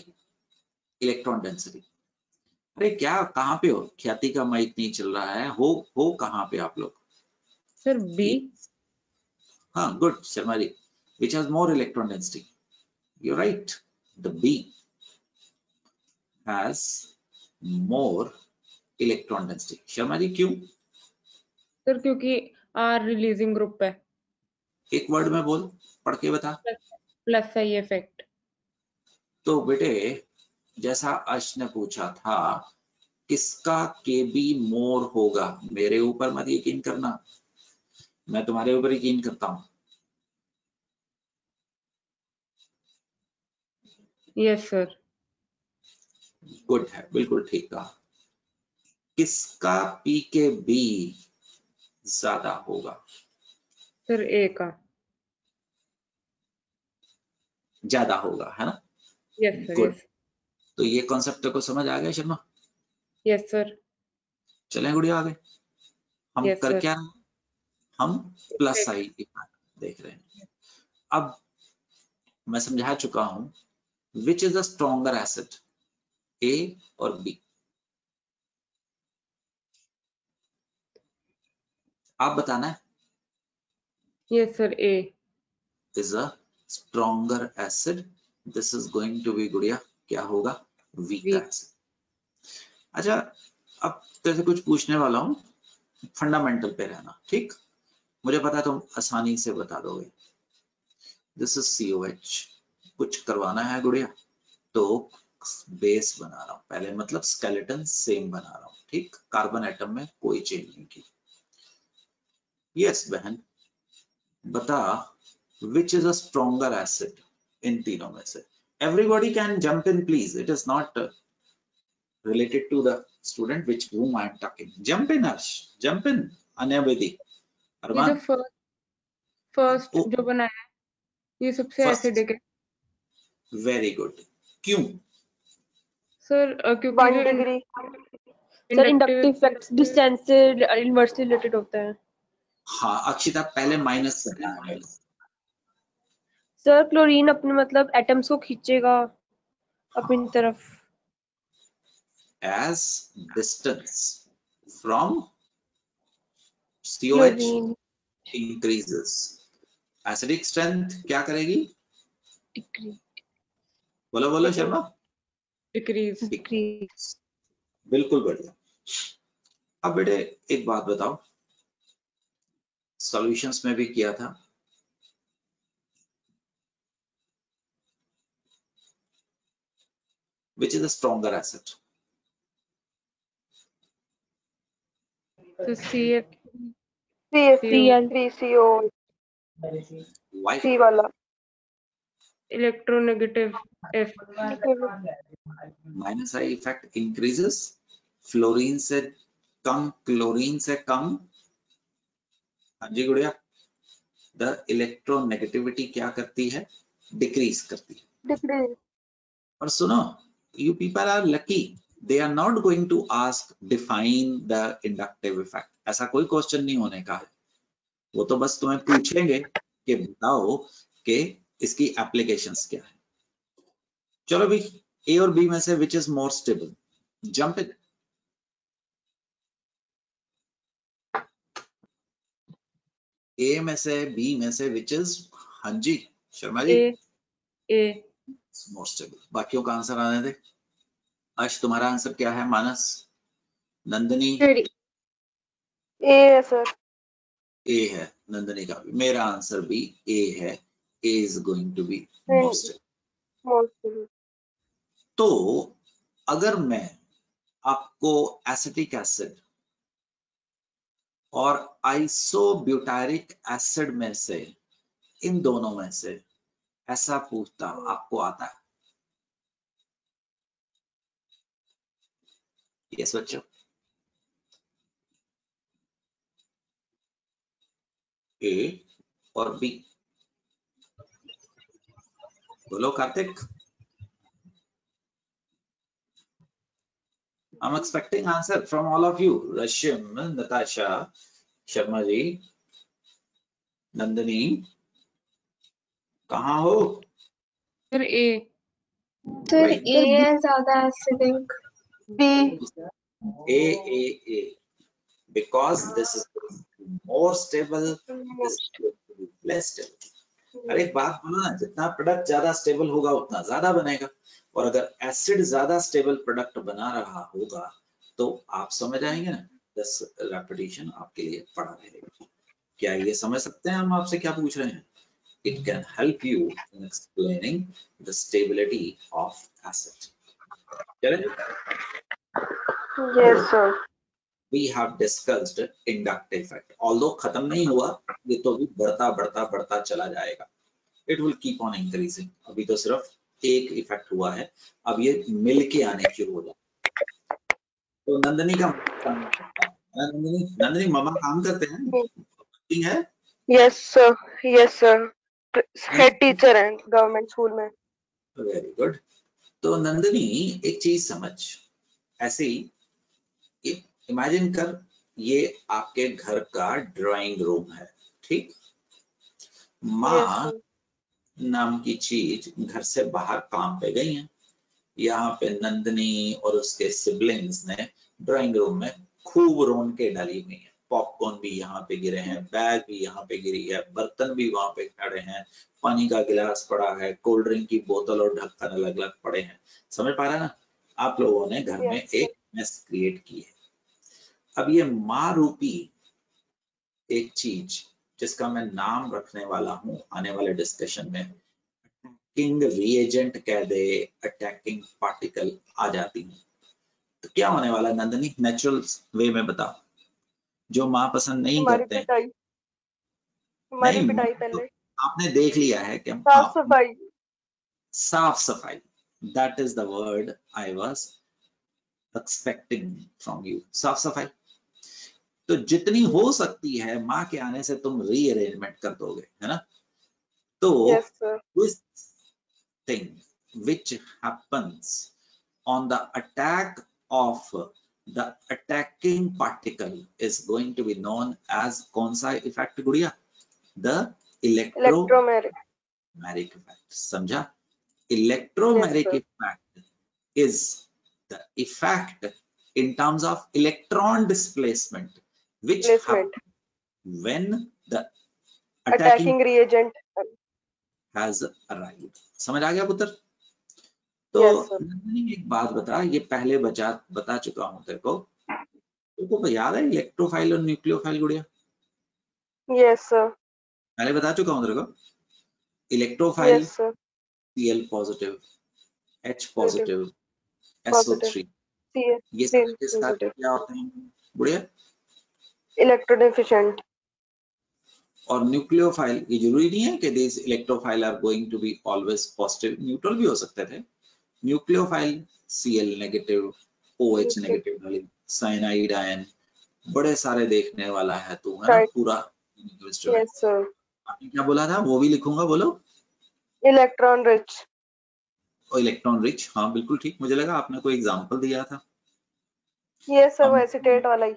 इलेक्ट्रॉन डेंसिटी. अरे क्या, कहाँ पे हो? ख्याति का माइक नहीं चल रहा है. हो कहाँ पे आप लोग? Sir B. हाँ good Sharma ji. Which has more electron density? You right, the B has more electron density. Sharma ji क्यों? सर क्योंकि आर रिलीजिंग ग्रुप है. एक वर्ड में बोल, पढ़ के बता. प्लस सही इफेक्ट. तो बेटे, जैसा अर्श ने पूछा था, किसका केबी मोर होगा? मेरे ऊपर मत यकीन करना, मैं तुम्हारे ऊपर यकीन करता हूं. Yes sir. गुड है, बिल्कुल ठीक कहा. किसका पीकेबी ज्यादा होगा? सर ए का. ज्यादा होगा, है ना? Yes sir. गुड. यस. तो ये कॉन्सेप्ट को समझ आ गया शर्मा? Yes sir. चलें गुड़िया आगे. हम Yes, कर sir. क्या, हम प्लस साइड देख रहे हैं. अब मैं समझा चुका हूं which is the stronger acid, A और बी. आप बताना है। Yes, sir. A. Is a stronger acid. This is going to be गुड़िया क्या होगा? Weak acid. अच्छा, अब तेरे से कुछ पूछने वाला हूँ, फंडामेंटल पे रहना, ठीक? मुझे पता है तुम आसानी से बता दोगे। This is COH. कुछ करवाना है गुड़िया तो बेस बना रहा हूँ पहले, मतलब स्केलेटन सेम बना रहा हूँ, ठीक? कार्बन एटम में कोई चेंज नहीं की। यस बहन, बता which is a stronger acid इन तीनों में से? Everybody can jump in please. It is not related to the student which whom I am talking. Jump in Harsh, jump in Anyabedi. ये जो Arman, फर्स्ट Oh. जो बनाया है ये सबसे First. एसिडिक है very good. क्यों? सर, क्योंकि 1 जो degree sir inductive effects distance से इनवर्सली रिलेटेड होता है। हाँ अक्षिता पहले माइनस करना है मेरे को। सर क्लोरीन अपने मतलब एटम्स को खींचेगा अपनी तरफ। As distance from COH chlorine increases, acidic strength क्या करेगी? बोलो बोलो शर्मा। डिक्रीज। डिक्रीज। बिल्कुल बढ़िया। अब बेटे एक बात बताओ, सॉल्यूशंस में भी किया था, which is a stronger acid? तो CF CL 3CO Why? C वाला electronegative F। Minus I effect increases, fluorine से कम, क्लोरीन से कम। हाँ जी गुड़िया, द इलेक्ट्रोनेगेटिविटी क्या करती है? डिक्रीज करती है। डिक्रीज। और सुनो, you people are lucky, they are not going to ask define the inductive effect. ऐसा कोई क्वेश्चन नहीं होने का है, वो तो बस तुम्हें पूछेंगे कि बताओ कि इसकी एप्लीकेशंस क्या है। चलो भी ए और बी में से which is more stable? Jump it. A में से, बी में से विच इज? हाँ जी शर्मा जी। ए मोर स्टेबल। बाकियों का आंसर आने दे। आज तुम्हारा आंसर क्या है? मानस, नंदनी? ए सर। ए है नंदनी का भी। मेरा आंसर भी ए है। A is going to be more stable. तो अगर मैं आपको एसिटिक एसिड और आइसोब्यूटारिक एसिड में से, इन दोनों में से ऐसा पूछता, आपको आता है? यस बच्चों, ए और बी, बोलो Kartik. I'm expecting answer from all of you. Rashim, Natasha, Sharma ji, Nandini, कहाँ हो? सर ए सर ए है ज्यादा acidic. B A, because this is more stable, this is going to be less stable. अरे एक बात बोलो ना, जितना प्रोडक्ट ज्यादा स्टेबल होगा उतना ज्यादा बनेगा, और अगर एसिड ज्यादा स्टेबल प्रोडक्ट बना रहा होगा तो आप समझ आएंगे ना, 10 रेपिटेशन आपके लिए पड़ा रहेगा। क्या ये समझ सकते हैं हम आपसे क्या पूछ रहे हैं? It can help you in explaining the stability of acid. चलें? Yes sir. We have discussed inductive effect. Although खत्म नहीं हुआ, ये तो भी बढ़ता बढ़ता बढ़ता चला जाएगा। It will keep on increasing. अभी तो सिर्फ एक इफेक्ट हुआ है, अब ये मिल के आने शुरू हो जाए। तो नंदनी का नंदनी मामा काम करते हैं, ठीक है? Yes sir. Yes sir. Head teacher हैं गवर्नमेंट स्कूल में। Very good. तो नंदनी एक चीज समझ, ऐसे ही इमेजिन कर, ये आपके घर का ड्राइंग रूम है, ठीक? माँ नाम की चीज घर से बाहर काम पे गई है। यहाँ पे नंदनी और उसके सिबलिंग्स ने ड्राइंग रूम में खूब रौनकें डाली हुई है, पॉपकॉर्न भी यहाँ पे गिरे हैं, बैग भी यहाँ पे गिरी है, बर्तन भी वहां पे खड़े हैं, पानी का गिलास पड़ा है, कोल्ड ड्रिंक की बोतल और ढक्कन अलग अलग पड़े हैं। समझ पा रहे हैं ना? आप लोगों ने घर में Yes, एक मेस क्रिएट की है। अब ये माँ रूपी एक चीज जिसका मैं नाम रखने वाला हूं आने वाले डिस्कशन में, अटैकिंग रिएजेंट कह दे, अटैकिंग पार्टिकल आ जाती है, तो क्या होने वाला है नंदनी? नेचुरल वे में बता। जो माँ पसंद नहीं हमारी करते हैं, पिटाई, हमारी नहीं पिटाई तो पहले, आपने देख लिया है कि साफ हाँ, सफाई। साफ सफाई, that is the word I was expecting from you, साफ सफाई। तो जितनी हो सकती है माँ के आने से तुम रीअरेंजमेंट कर दोगे, है ना? तो Yes, sir. this thing which happens on the attack of the attacking particle is going to be known as कौन सा इफेक्ट गुड़िया? The Electromagnetic. electromagnetic effect। समझा? Electromagnetic sir. effect is the effect in terms of electron displacement which Placement. happens when the attacking Attacking reagent. has arrived। समझ आ गया पुत्र? तो Yes, sir. नंदिनी एक बात बता, ये पहले बता चुका हूं तेरे को, तुमको याद है इलेक्ट्रोफाइल और न्यूक्लियोफाइल गुड़िया? Yes, sir. पहले बता चुका हूं तेरे को। Electrophile Yes, sir. Cl positive, H Positive. Positive, SO3, Cl. ये सारे के सारे Positive. क्या होते हैं गुड़िया? Electrodeficient. और न्यूक्लियोफाइल, ये जरूरी नहीं है कि this electrophile are going to be always positive, neutral भी हो सकते थे। Nucleophile Cl negative, OH negative, cyanide ion, बड़े सारे देखने वाला है तू, है ना? Right. पूरा Yes, sir. आपने क्या बोला था वो भी लिखूंगा, बोलो। Electron rich. और इलेक्ट्रॉन रिच, हाँ बिल्कुल ठीक, मुझे लगा आपने कोई एग्जांपल दिया था। Yes, sir. वो acetate वाला ही।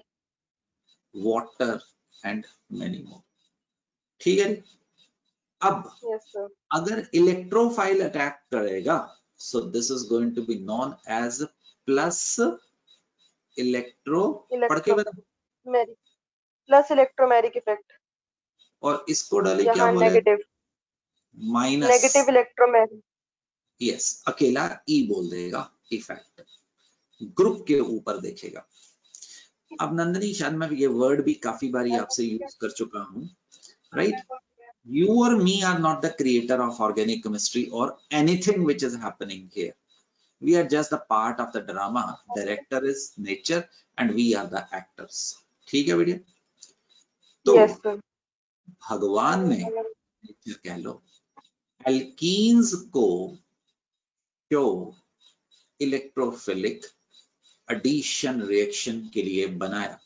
वाटर एंड मेनी मोर, ठीक है। अब Yes, sir. अगर इलेक्ट्रोफाइल अटैक करेगा, so this is going to be known as plus electro, पढ़ के बता। Plus electromagnetic effect. और इसको डाली क्या यहाँ बोले? negative. Minus, Negative electromagnetic. Yes, अकेला ई बोल देगा इफेक्ट, ग्रुप के ऊपर देखेगा। अब नंदनी शायद मैं ये वर्ड भी काफी बारी आपसे यूज कर चुका हूं, right? You or me are not the creator of organic chemistry or anything which is happening here. We are just the part of the drama. Director is nature and we are the actors. ठीक है बेटिया? तो Yes, sir. भगवान ने, nature कह लो, एल्कीन्स को क्यों इलेक्ट्रोफिलिक एडिशन रिएक्शन के लिए बनाया?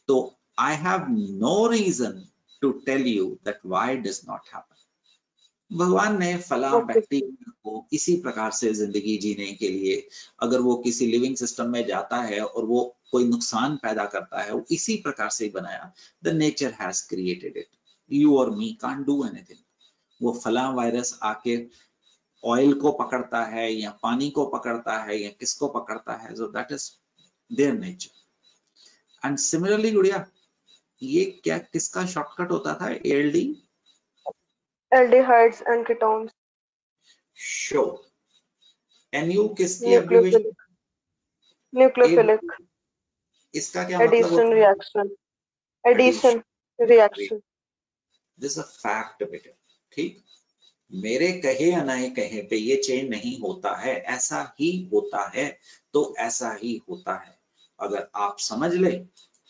तो I have no reason to tell you that why it does not happen. भगवान ने फला बैक्टीरिया को इसी प्रकार से जिंदगी जीने के लिए, अगर वो किसी लिविंग सिस्टम में जाता है और वो कोई नुकसान पैदा करता है, वो इसी प्रकार से बनाया। The nature has created it, you और मी कांट डू एनीथिंग। वो फला वायरस आके ऑयल को पकड़ता है या पानी को पकड़ता है या किसको पकड़ता है, सो that is their nature. And similarly गुड़िया, ये क्या किसका शॉर्टकट होता था? ALD, Aldehydes and ketones. Sure. NU किसकी abbreviation? Nucleophilic. इसका क्या मतलब Addition होता है? reaction. Addition reaction. This is a fact बेटे, ठीक? मेरे कहे या नहीं कहे पे ये चेंज नहीं होता है, ऐसा ही होता है, तो ऐसा ही होता है। अगर आप समझ ले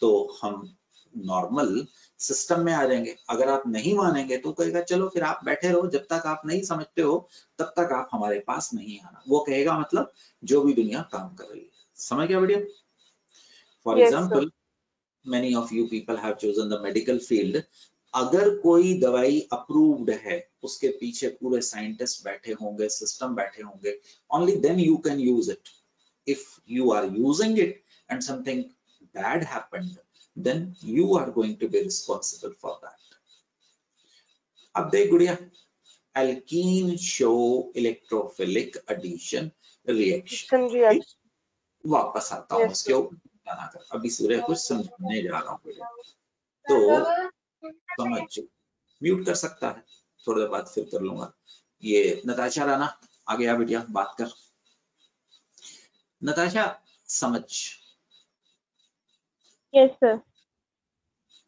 तो हम नॉर्मल सिस्टम में आ जाएंगे। अगर आप नहीं मानेंगे तो कहेगा चलो फिर आप बैठे रहो, जब तक आप नहीं समझते हो तब तक आप हमारे पास नहीं आना। वो कहेगा मतलब जो भी दुनिया काम कर रही है। समझ गया बेटिया? For example, many of you people have chosen the medical field. अगर कोई दवाई अप्रूव्ड है, उसके पीछे पूरे साइंटिस्ट बैठे होंगे, सिस्टम बैठे होंगे, only then you can use it. If you are using it and something bad happened, then you are going to be responsible for that. अब देख गुड़िया, alkene show electrophilic addition reaction. वापस आता हूँ उसके ऊपर। ना कर, अभी सूर्य कुछ समझाने जा रहा हूँ बेटा, तो समझ। म्यूट कर सकता है, थोड़ी देर बाद फिर कर लूंगा। ये नताशा राणा आगे आ बेटिया, बात कर। नताशा समझ, यस सर।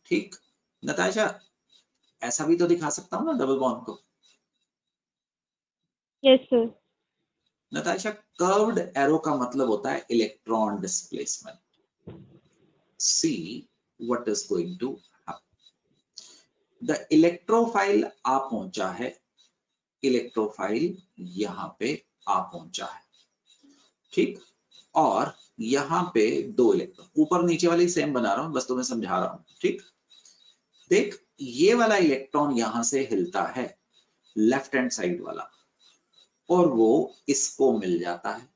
ठीक। नताशा ऐसा भी तो दिखा सकता हूँ ना डबल बॉन्ड को। Yes sir. Natasha curved arrow का मतलब होता है electron displacement. See what is going to happen. The electrophile आ पहुंचा है, इलेक्ट्रोफाइल यहाँ पे आ पहुंचा है, ठीक। और यहाँ पे दो इलेक्ट्रॉन, ऊपर नीचे वाली सेम बना रहा हूं, बस तुम्हें समझा रहा हूं, ठीक। देख ये वाला इलेक्ट्रॉन यहां से हिलता है, लेफ्ट हैंड साइड वाला, और वो इसको मिल जाता है।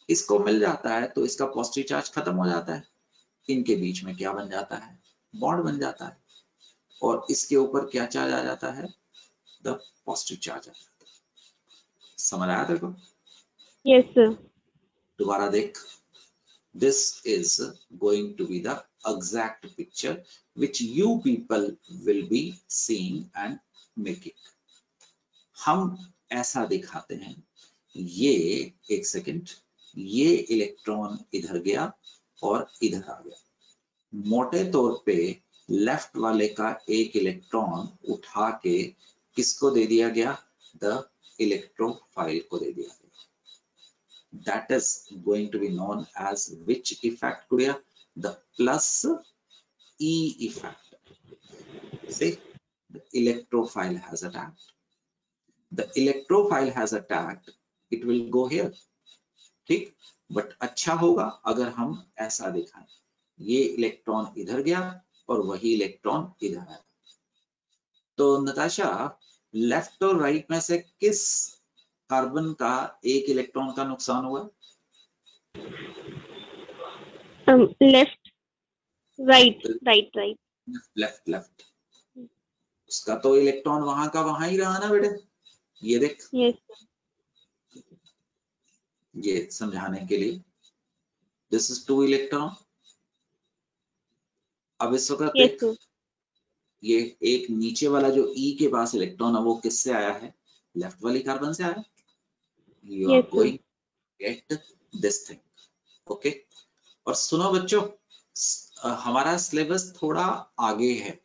इसको मिल जाता है तो इसका पॉजिटिव चार्ज खत्म हो जाता है, इनके बीच में क्या बन जाता है, बॉन्ड बन जाता है, और इसके ऊपर क्या चार्ज आ जाता है, द पॉजिटिव चार्ज आ जाता है। समझ आया तेरे को? Yes sir. दोबारा देख, this is going to be the exact picture which you people will be seeing and making. हम ऐसा दिखाते हैं, ये एक सेकेंड, ये इलेक्ट्रॉन इधर गया और इधर आ गया। मोटे तौर पे लेफ्ट वाले का एक इलेक्ट्रॉन उठा के किसको दे दिया गया, द इलेक्ट्रोफाइल को दे दिया गया। That is going to be known as which effect, Gudiya? The plus E effect. See, the electrophile has attacked. The electrophile has attacked. It will go here, ठीक। बट अच्छा होगा अगर हम ऐसा दिखाएं, ये इलेक्ट्रॉन इधर गया और वही इलेक्ट्रॉन इधर आया। तो नताशा लेफ्ट और राइट में से किस कार्बन का एक इलेक्ट्रॉन का नुकसान हुआ? Left right right right left left, उसका तो इलेक्ट्रॉन वहां का वहां ही रहा ना बेटे। ये देख, यस ये समझाने के लिए, दिस इज 2 इलेक्ट्रॉन। अब इस वक्त यस देख, सर। ये एक नीचे वाला जो ई के पास इलेक्ट्रॉन है वो किससे आया है, लेफ्ट वाली कार्बन से आया। You are Yes, sir. Going get this thing, okay. और सुनो बच्चों, हमारा सिलेबस थोड़ा आगे है,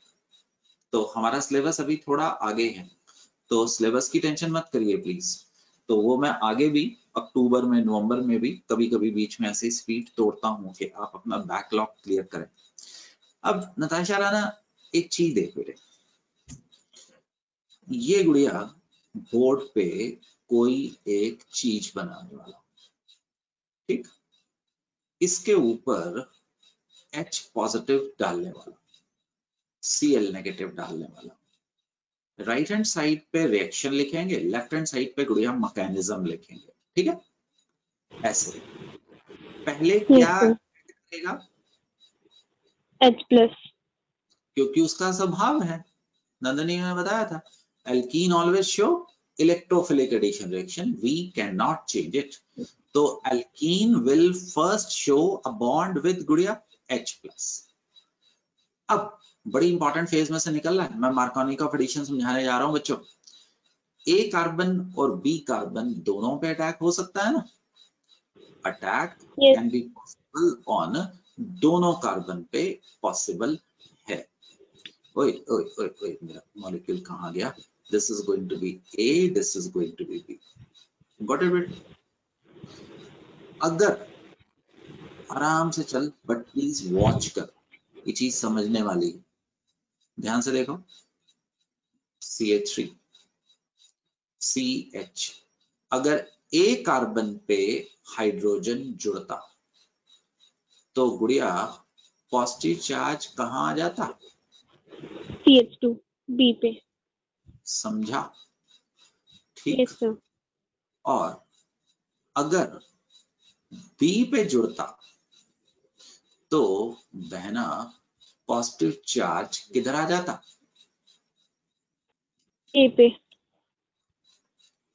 तो हमारा सिलेबस अभी थोड़ा आगे है, तो सिलेबस की टेंशन मत करिए प्लीज। तो वो मैं आगे भी अक्टूबर में, नवंबर में भी कभी कभी बीच में ऐसे स्पीड तोड़ता हूँ कि आप अपना बैकलॉग क्लियर करें। अब नताशा राणा एक चीज देख बेटे, ये गुड़िया बोर्ड पे कोई एक चीज बनाने वाला, ठीक। इसके ऊपर H पॉजिटिव डालने वाला, Cl नेगेटिव डालने वाला। राइट हैंड साइड पे रिएक्शन लिखेंगे, लेफ्ट हैंड साइड पे गुड़िया मैकेनिज्म लिखेंगे, ठीक है। ऐसे पहले क्या करेगा, H प्लस, क्योंकि उसका स्वभाव है, नंदनी ने बताया था, alkene always show electrophilic addition reaction, we can not change it. तो alkene will first show a bond with गुड़िया H प्लस। अब बड़ी इंपॉर्टेंट फेज में से निकल रहा है, मैं मार्कोनी का एडिशन समझाने जा रहा हूं बच्चों। ए कार्बन और बी कार्बन दोनों पे अटैक हो सकता है ना, attack can be possible on, दोनों कार्बन पे पॉसिबल है। ओए ओए ओए ओए, मेरा मॉलिक्यूल कहां गया, this is going to be A, this is going to be B, got it बेटा। अगर आराम से चल, बट प्लीज वॉच कर, ये चीज समझने वाली है, ध्यान से देखो। CH3 CH, अगर ए कार्बन पे हाइड्रोजन जुड़ता तो गुड़िया पॉजिटिव चार्ज कहां आ जाता, CH2 B पे। समझा, ठीक। Yes sir. और अगर बी पे जुड़ता तो बहना पॉजिटिव चार्ज किधर आ जाता, A पे।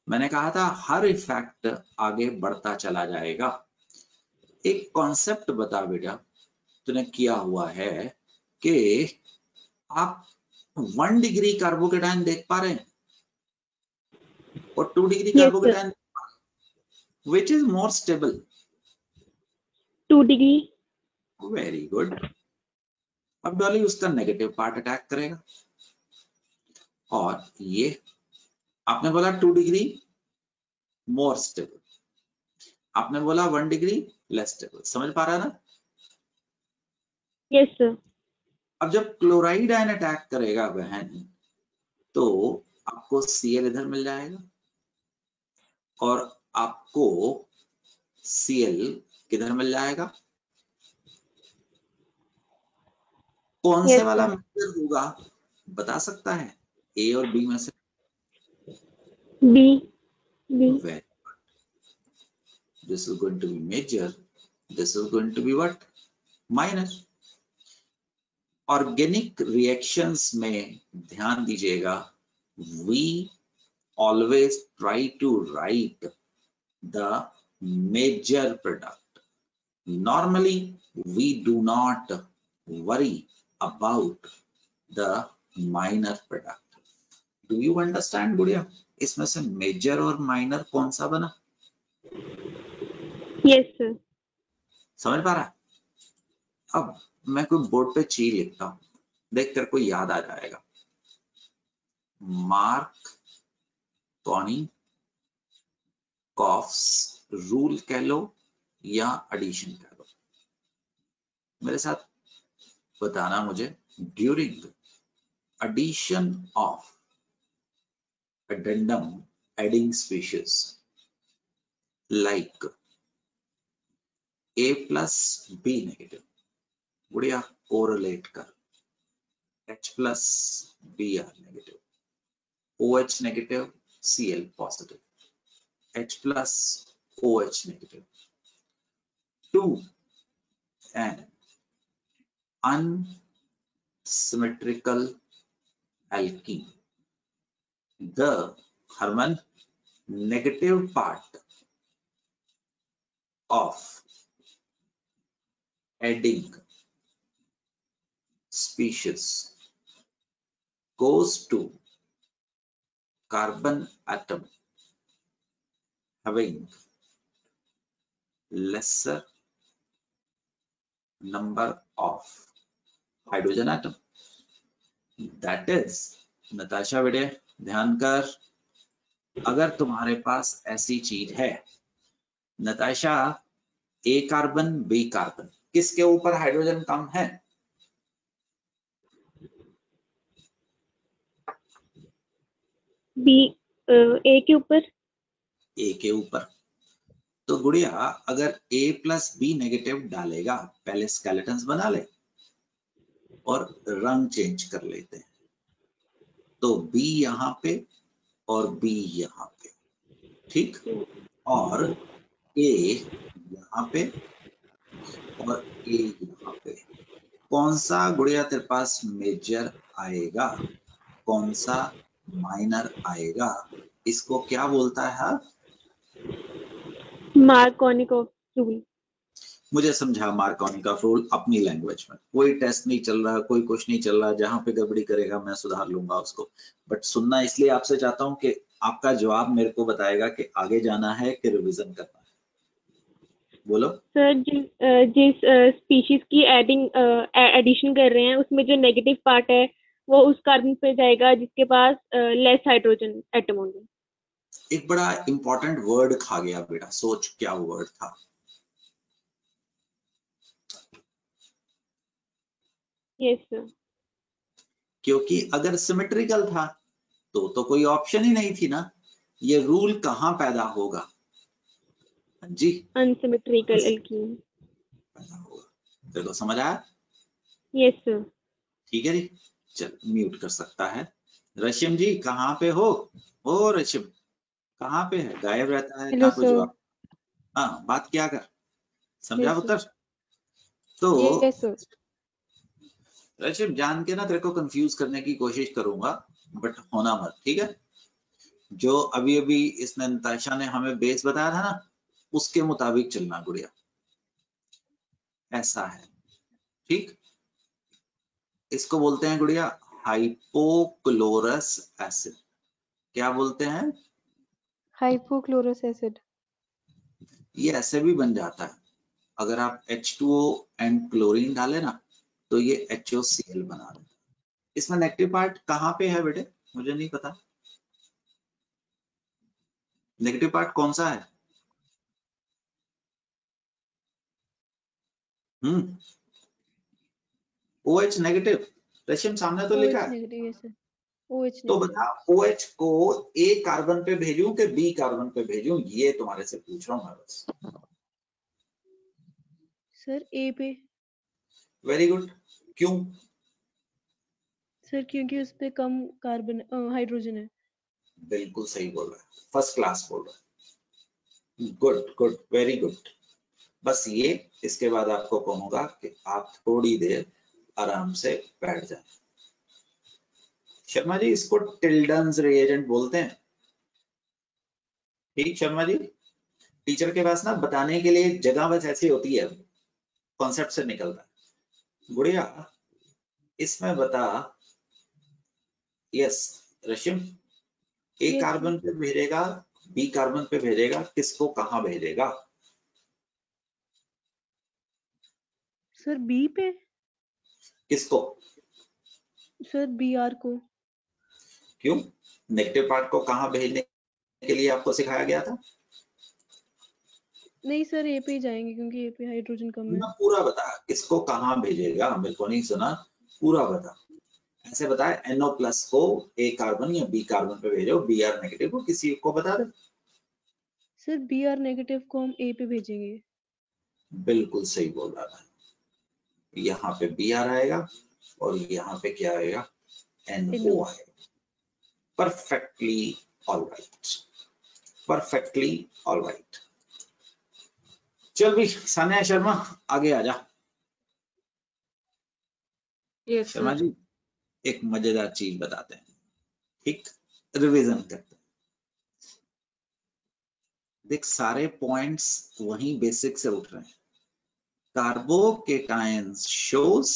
मैंने कहा था हर इफेक्ट आगे बढ़ता चला जाएगा। एक कॉन्सेप्ट बता बेटा, तूने किया हुआ है कि आप 1 डिग्री कार्बोकेटाइन देख पा रहे हैं और 2 degree Yes, carbocation, which is more stable? 2 degree. Very good. अब डॉली उसका नेगेटिव पार्ट अटैक करेगा और ये आपने बोला 2 डिग्री मोर स्टेबल, आपने बोला 1 डिग्री लेस स्टेबल। समझ पा रहा है ना? Yes, sir. अब जब क्लोराइड आयन अटैक करेगा बहन, तो आपको Cl इधर मिल जाएगा और आपको Cl किधर मिल जाएगा? कौन Yes, से वाला sir. मेजर होगा बता सकता है? ए और बी में से? B. B. Very good. This is going to be major. This is going to be what? Minor. Organic reactions में ध्यान दीजिएगा, we always try to write the major product. Normally we do not worry about the minor product. Do you understand गुड़िया? इसमें से मेजर और माइनर कौन सा बना? Yes, sir. समझ पा रहा है? अब मैं कोई बोर्ड पे ची लिखता हूं, देख कर कोई याद आ जाएगा। मार्क कॉनी कॉफ्स रूल कह लो या एडिशन कह लो, मेरे साथ बताना मुझे। During addition of addendum adding species like A plus B negative, गुड़िया कोरिलेट कर, H plus Br negative, OH negative Cl positive, H plus OH negative, 2 and unsymmetrical alkene. The Hermann negative part of adding species goes to carbon atom having lesser number of hydrogen atom. That is, Natasha बेटे ध्यान कर, अगर तुम्हारे पास ऐसी चीज है नताशा, ए कार्बन बी कार्बन, किसके ऊपर हाइड्रोजन कम है? B. A के ऊपर. ए के ऊपर। तो गुड़िया अगर A प्लस बी नेगेटिव डालेगा, पहले स्केलेटन्स बना ले और रंग चेंज कर लेते हैं, तो B यहाँ पे और B यहाँ पे, ठीक, और A यहाँ पे और A यहाँ पे। कौन सा गुड़िया तेरे पास मेजर आएगा, कौन सा माइनर आएगा? इसको क्या बोलता है? Markovnikov rule. मुझे समझा मार्कोनिकॉफ रूल अपनी लैंग्वेज में। कोई टेस्ट नहीं चल रहा, कोई कुछ नहीं चल रहा, जहां पे गड़बड़ी करेगा मैं सुधार लूंगा उसको। बट सुनना इसलिए आपसे चाहता हूं कि आपका जवाब मेरे को बताएगा कि आगे जाना है कि रिवीजन करना है। बोलो सर, जिस स्पीशीज की एडिशन कर रहे हैं उसमें जो नेगेटिव पार्ट है वो उस कार्बन पे जाएगा जिसके पास लेस हाइड्रोजन एटम होंगे। एक बड़ा इंपॉर्टेंट वर्ड खा गया बेटा, सोच क्या वर्ड था? Yes sir. क्योंकि अगर सिमेट्रिकल था तो कोई ऑप्शन ही नहीं थी ना। ये रूल कहाँ पैदा होगा जी? अनसिमेट्रिकल एल्कीन पैदा होगा। देखो समझ आया? Yes sir. ठीक है जी, चल म्यूट कर सकता है। रशिम जी कहाँ पे हो? ओ रशिम कहाँ पे है? गायब रहता है, हेलो ना कुछ सर। जवाब। हाँ बात क्या कर, समझा Yes, उत्तर? तो yes sir. रशिम जान के ना तेरे को कंफ्यूज करने की कोशिश करूंगा, बट होना मत, ठीक है? जो अभी अभी इस नताशा ने हमें बेस बताया था ना, उसके मुताबिक चलना गुड़िया। ऐसा है, ठीक। इसको बोलते हैं गुड़िया हाइपोक्लोरस एसिड। क्या बोलते हैं? Hypochlorous acid. ये ऐसे भी बन जाता है, अगर आप H2O एंड क्लोरीन डाले ना तो ये HOCl बना देता है। इसमें नेगेटिव पार्ट कहाँ पे है बेटे? मुझे नहीं पता, नेगेटिव पार्ट कौन सा है? OH नेगेटिव, रेशम सामने तो लिखा OH है। नेगेटिव है सर, OH तो नेगेटिव। बता OH को A कार्बन पे भेजूं कि B कार्बन पे भेजूं, ये तुम्हारे से पूछ रहा हूं मैं बस। सर A पे। वेरी गुड, क्यों? सर क्योंकि उस पे कम कार्बन हाइड्रोजन है। बिल्कुल सही बोल रहा है, फर्स्ट क्लास बोल रहा है, गुड गुड, वेरी गुड। बस ये, इसके बाद आपको कहूंगा कि आप थोड़ी देर आराम से बैठ जाएं। शर्मा जी, इसको टिल्डन्स रिएजेंट बोलते हैं, ठीक शर्मा जी। टीचर के पास ना बताने के लिए जगह बस ऐसी होती है, कॉन्सेप्ट से निकलता है। गुड़िया इसमें बता, यस रशिम, ए Yes, कार्बन पे भेजेगा, बी कार्बन पे भेजेगा, किसको कहाँ भेजेगा? सर B पे। किसको? सर BR को। क्यों? नेगेटिव पार्ट को कहाँ भेजने के लिए आपको सिखाया गया था? नहीं सर A पे ही जाएंगे क्योंकि A पे हाइड्रोजन कम है। ना पूरा बता, किसको कहाँ भेजेगा, मेरे को नहीं सुना, पूरा बता। ऐसे बताए NO+ को ए कार्बन या बी कार्बन पे भेजो, Br नेगेटिव को किसी को बता दे। सर BR नेगेटिव को हम A पे भेजेंगे। बिल्कुल सही बोल रहा था, यहाँ पे Br आएगा और यहाँ पे क्या आएगा? NO आएगा। Perfectly alright, perfectly alright. चल भी सान्या शर्मा आगे आ जा। Yes Sharma sir. जी एक मजेदार चीज बताते हैं, ठीक, रिवीजन करते हैं। देख सारे पॉइंट्स वहीं बेसिक से उठ रहे हैं। कार्बोकेटायंस शोस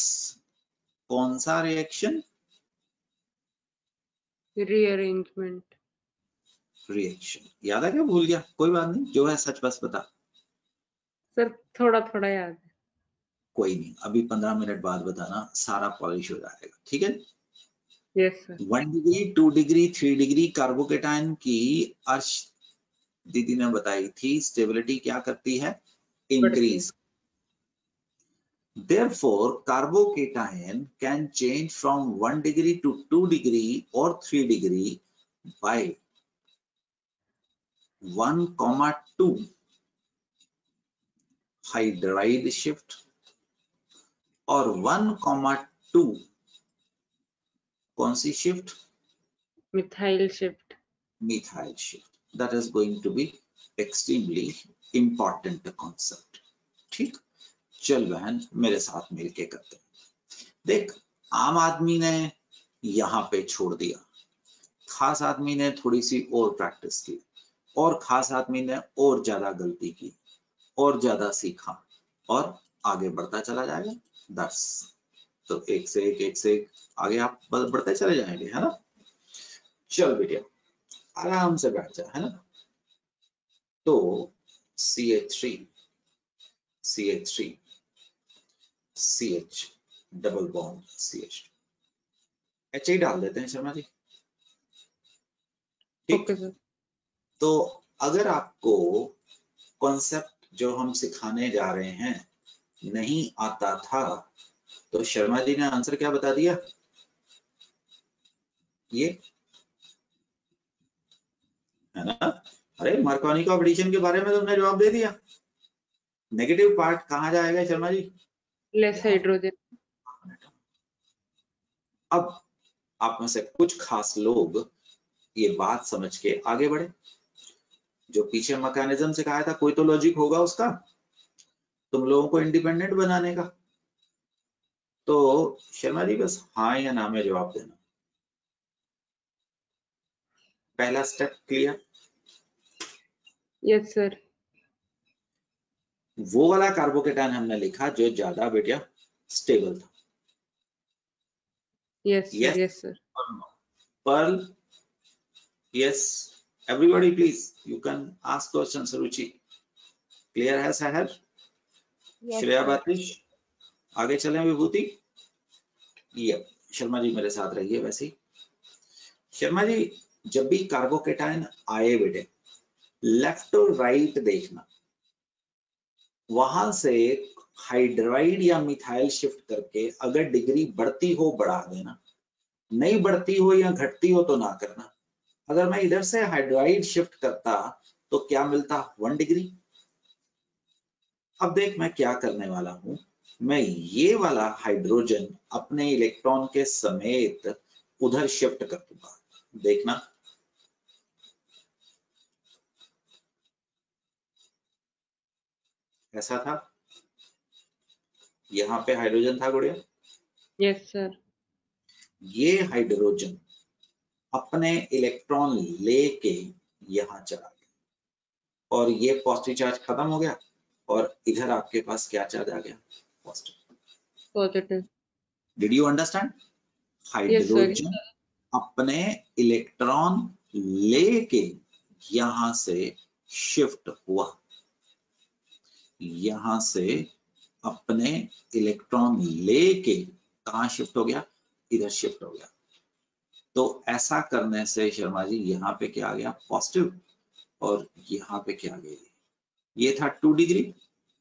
कौन सा रिएक्शन? रीअरेंजमेंट। रिएक्शन। याद है क्या? भूल गया? कोई बात नहीं, जो है सच बस बता। सर थोड़ा थोड़ा याद है। कोई नहीं, अभी 15 मिनट बाद बताना, सारा पॉलिश हो जाएगा, ठीक है। Yes sir. 1 degree 2 degree 3 degree carbocation की अर्श दीदी ने बताई थी, स्टेबिलिटी क्या करती है? Increase. Therefore, carbocation can change from 1 degree to 2 degree or 3 degree by 1,2 hydride shift or 1,2 कौन सी shift? Methyl shift. Methyl shift. That is going to be extremely important concept. ठीक, चल बहन मेरे साथ मिलके करते हैं। देख आम आदमी ने यहाँ पे छोड़ दिया, खास आदमी ने थोड़ी सी और प्रैक्टिस की, और खास आदमी ने और ज्यादा गलती की, और ज्यादा सीखा, और आगे बढ़ता चला जाएगा। 10 तो एक से एक आगे आप बढ़ते चले जाएंगे, है ना। चल बेटिया आराम से बैठ जा, है ना। तो CH3 CH double bond CH H डाल देते हैं शर्मा जी, ठीक। Okay sir. तो अगर आपको कॉन्सेप्ट जो हम सिखाने जा रहे हैं नहीं आता था, तो शर्मा जी ने आंसर क्या बता दिया? ये है ना। अरे मार्कोनी कॉम्पिटिशन के बारे में तुमने जवाब दे दिया। नेगेटिव पार्ट कहाँ जाएगा शर्मा जी? Less hydrogen. अब आप में से कुछ खास लोग ये बात समझ के आगे बढ़े, जो पीछे मैकेनिज्म सिखाया था कोई तो लॉजिक होगा उसका, तुम लोगों को इंडिपेंडेंट बनाने का। तो शर्मा जी बस हाँ या ना में जवाब देना। पहला स्टेप क्लियर? Yes sir. वो वाला कार्बोकेटायन हमने लिखा जो ज्यादा बेटा स्टेबल था। Yes, sir. Yes Yes, sir. or no? Pearl, yes. Everybody, please, you can ask questions. Ruchi, clear है सहर? Yes, Shreya sir. बातिश, आगे चलें विभूति? ये शर्मा जी मेरे साथ रहिए। वैसे ही शर्मा जी, जब भी कार्बोकेटायन आए बेटे, लेफ्ट और राइट देखना, वहां से हाइड्राइड या मिथाइल शिफ्ट करके अगर डिग्री बढ़ती हो बढ़ा देना, नहीं बढ़ती हो या घटती हो तो ना करना। अगर मैं इधर से हाइड्राइड शिफ्ट करता तो क्या मिलता? 1 डिग्री। अब देख मैं क्या करने वाला हूं, मैं ये वाला हाइड्रोजन अपने इलेक्ट्रॉन के समेत उधर शिफ्ट कर दूंगा। देखना ऐसा था, यहां पे हाइड्रोजन था गुड़िया, Yes, sir. ये हाइड्रोजन अपने इलेक्ट्रॉन लेके यहां चला गया और ये पॉजिटिव चार्ज खत्म हो गया और इधर आपके पास क्या चार्ज आ गया? Positive. Positive. Did you understand? Yes, sir. Hydrogen अपने इलेक्ट्रॉन लेके यहां से शिफ्ट हुआ, यहां से अपने इलेक्ट्रॉन लेके कहां शिफ्ट हो गया? इधर शिफ्ट हो गया। तो ऐसा करने से शर्मा जी यहाँ पे क्या आ गया? पॉजिटिव। और यहाँ पे क्या आ गया? ये था 2 डिग्री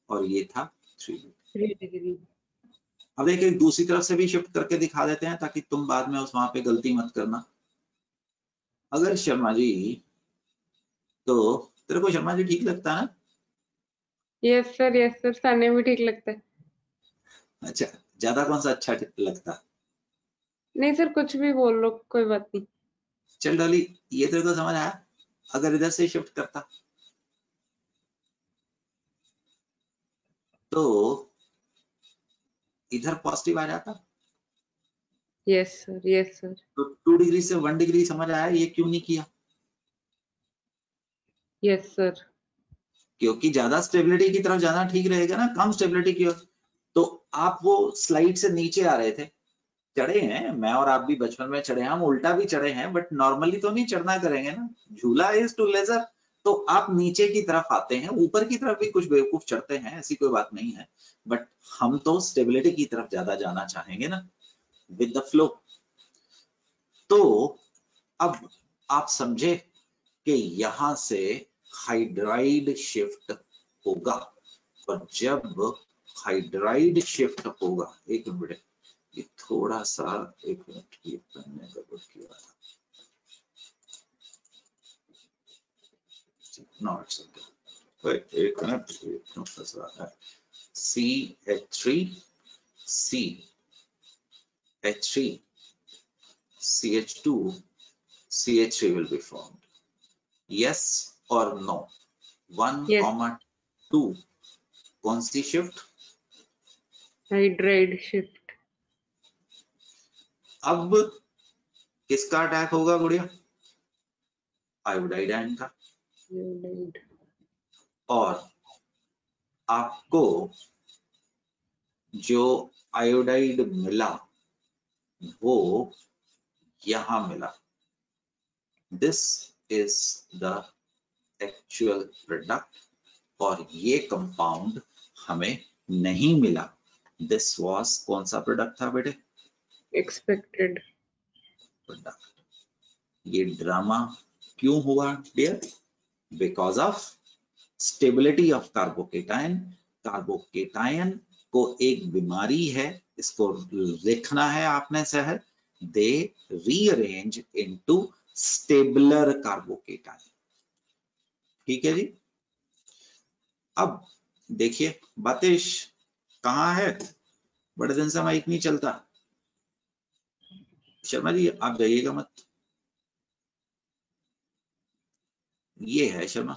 और ये था 3 डिग्री। 3 degree. अब देखिए दूसरी तरफ से भी शिफ्ट करके दिखा देते हैं ताकि तुम बाद में उस वहां पे गलती मत करना। अगर शर्मा जी, तो तेरे को शर्मा जी ठीक लगता है ना? Yes, sir. Yes, sir. सामने भी ठीक लगता है। अच्छा, ज्यादा कौन सा अच्छा लगता? नहीं सर, कुछ भी बोल लो, कोई बात नहीं। चल डॉली, ये तेरे को समझ आया? अगर इधर से शिफ्ट करता तो इधर पॉजिटिव आ जाता। Yes, sir. Yes, sir. तो 2 डिग्री से 1 डिग्री समझ आया ये क्यों नहीं किया? Yes, sir. क्योंकि ज्यादा स्टेबिलिटी की तरफ जाना ठीक रहेगा ना, कम स्टेबिलिटी की ओर। तो आप वो स्लाइड से नीचे आ रहे थे, चढ़े हैं, मैं और आप भी बचपन में चढ़े हैं, हम उल्टा भी चढ़े हैं, बट नॉर्मली तो नहीं चढ़ना करेंगे ना, झूला इज टू लेजर। तो आप नीचे की तरफ आते हैं, ऊपर की तरफ भी कुछ बेवकूफ चढ़ते हैं, ऐसी कोई बात नहीं है, बट हम तो स्टेबिलिटी की तरफ ज्यादा जाना चाहेंगे ना, विद द फ्लो। तो अब आप समझे कि यहां से हाइड्राइड शिफ्ट होगा, और जब हाइड्राइड शिफ्ट होगा, एक मिनट, ये थोड़ा सा, एक मिनट, ये मैंने गड़बड़ किया था, नॉट एक मिनट, इतना फंसा है। CH3 CH3 CH2 CH3 will be formed. Yes or no? 1, Yes. 2 कौन सी शिफ्ट? Hydride shift. अब किसका अटैक होगा गुड़िया? आयोडाइड आयन का। Iodide. और आपको जो आयोडाइड मिला वो यहां मिला। This is the actual product, और ये कंपाउंड हमें नहीं मिला। दिस वाज कौन सा प्रोडक्ट था बेटे? Expected. प्रोडक्ट। ये ड्रामा क्यों हुआ dear? Because of stability of carbocation. Carbocation को एक बीमारी है, इसको लिखना है आपने सहर, they rearrange into stabler carbocation. ठीक है जी। अब देखिए बातिश कहाँ है? बड़े दिन से माइक नहीं चलता। शर्मा जी आप जाइएगा मत, ये है शर्मा।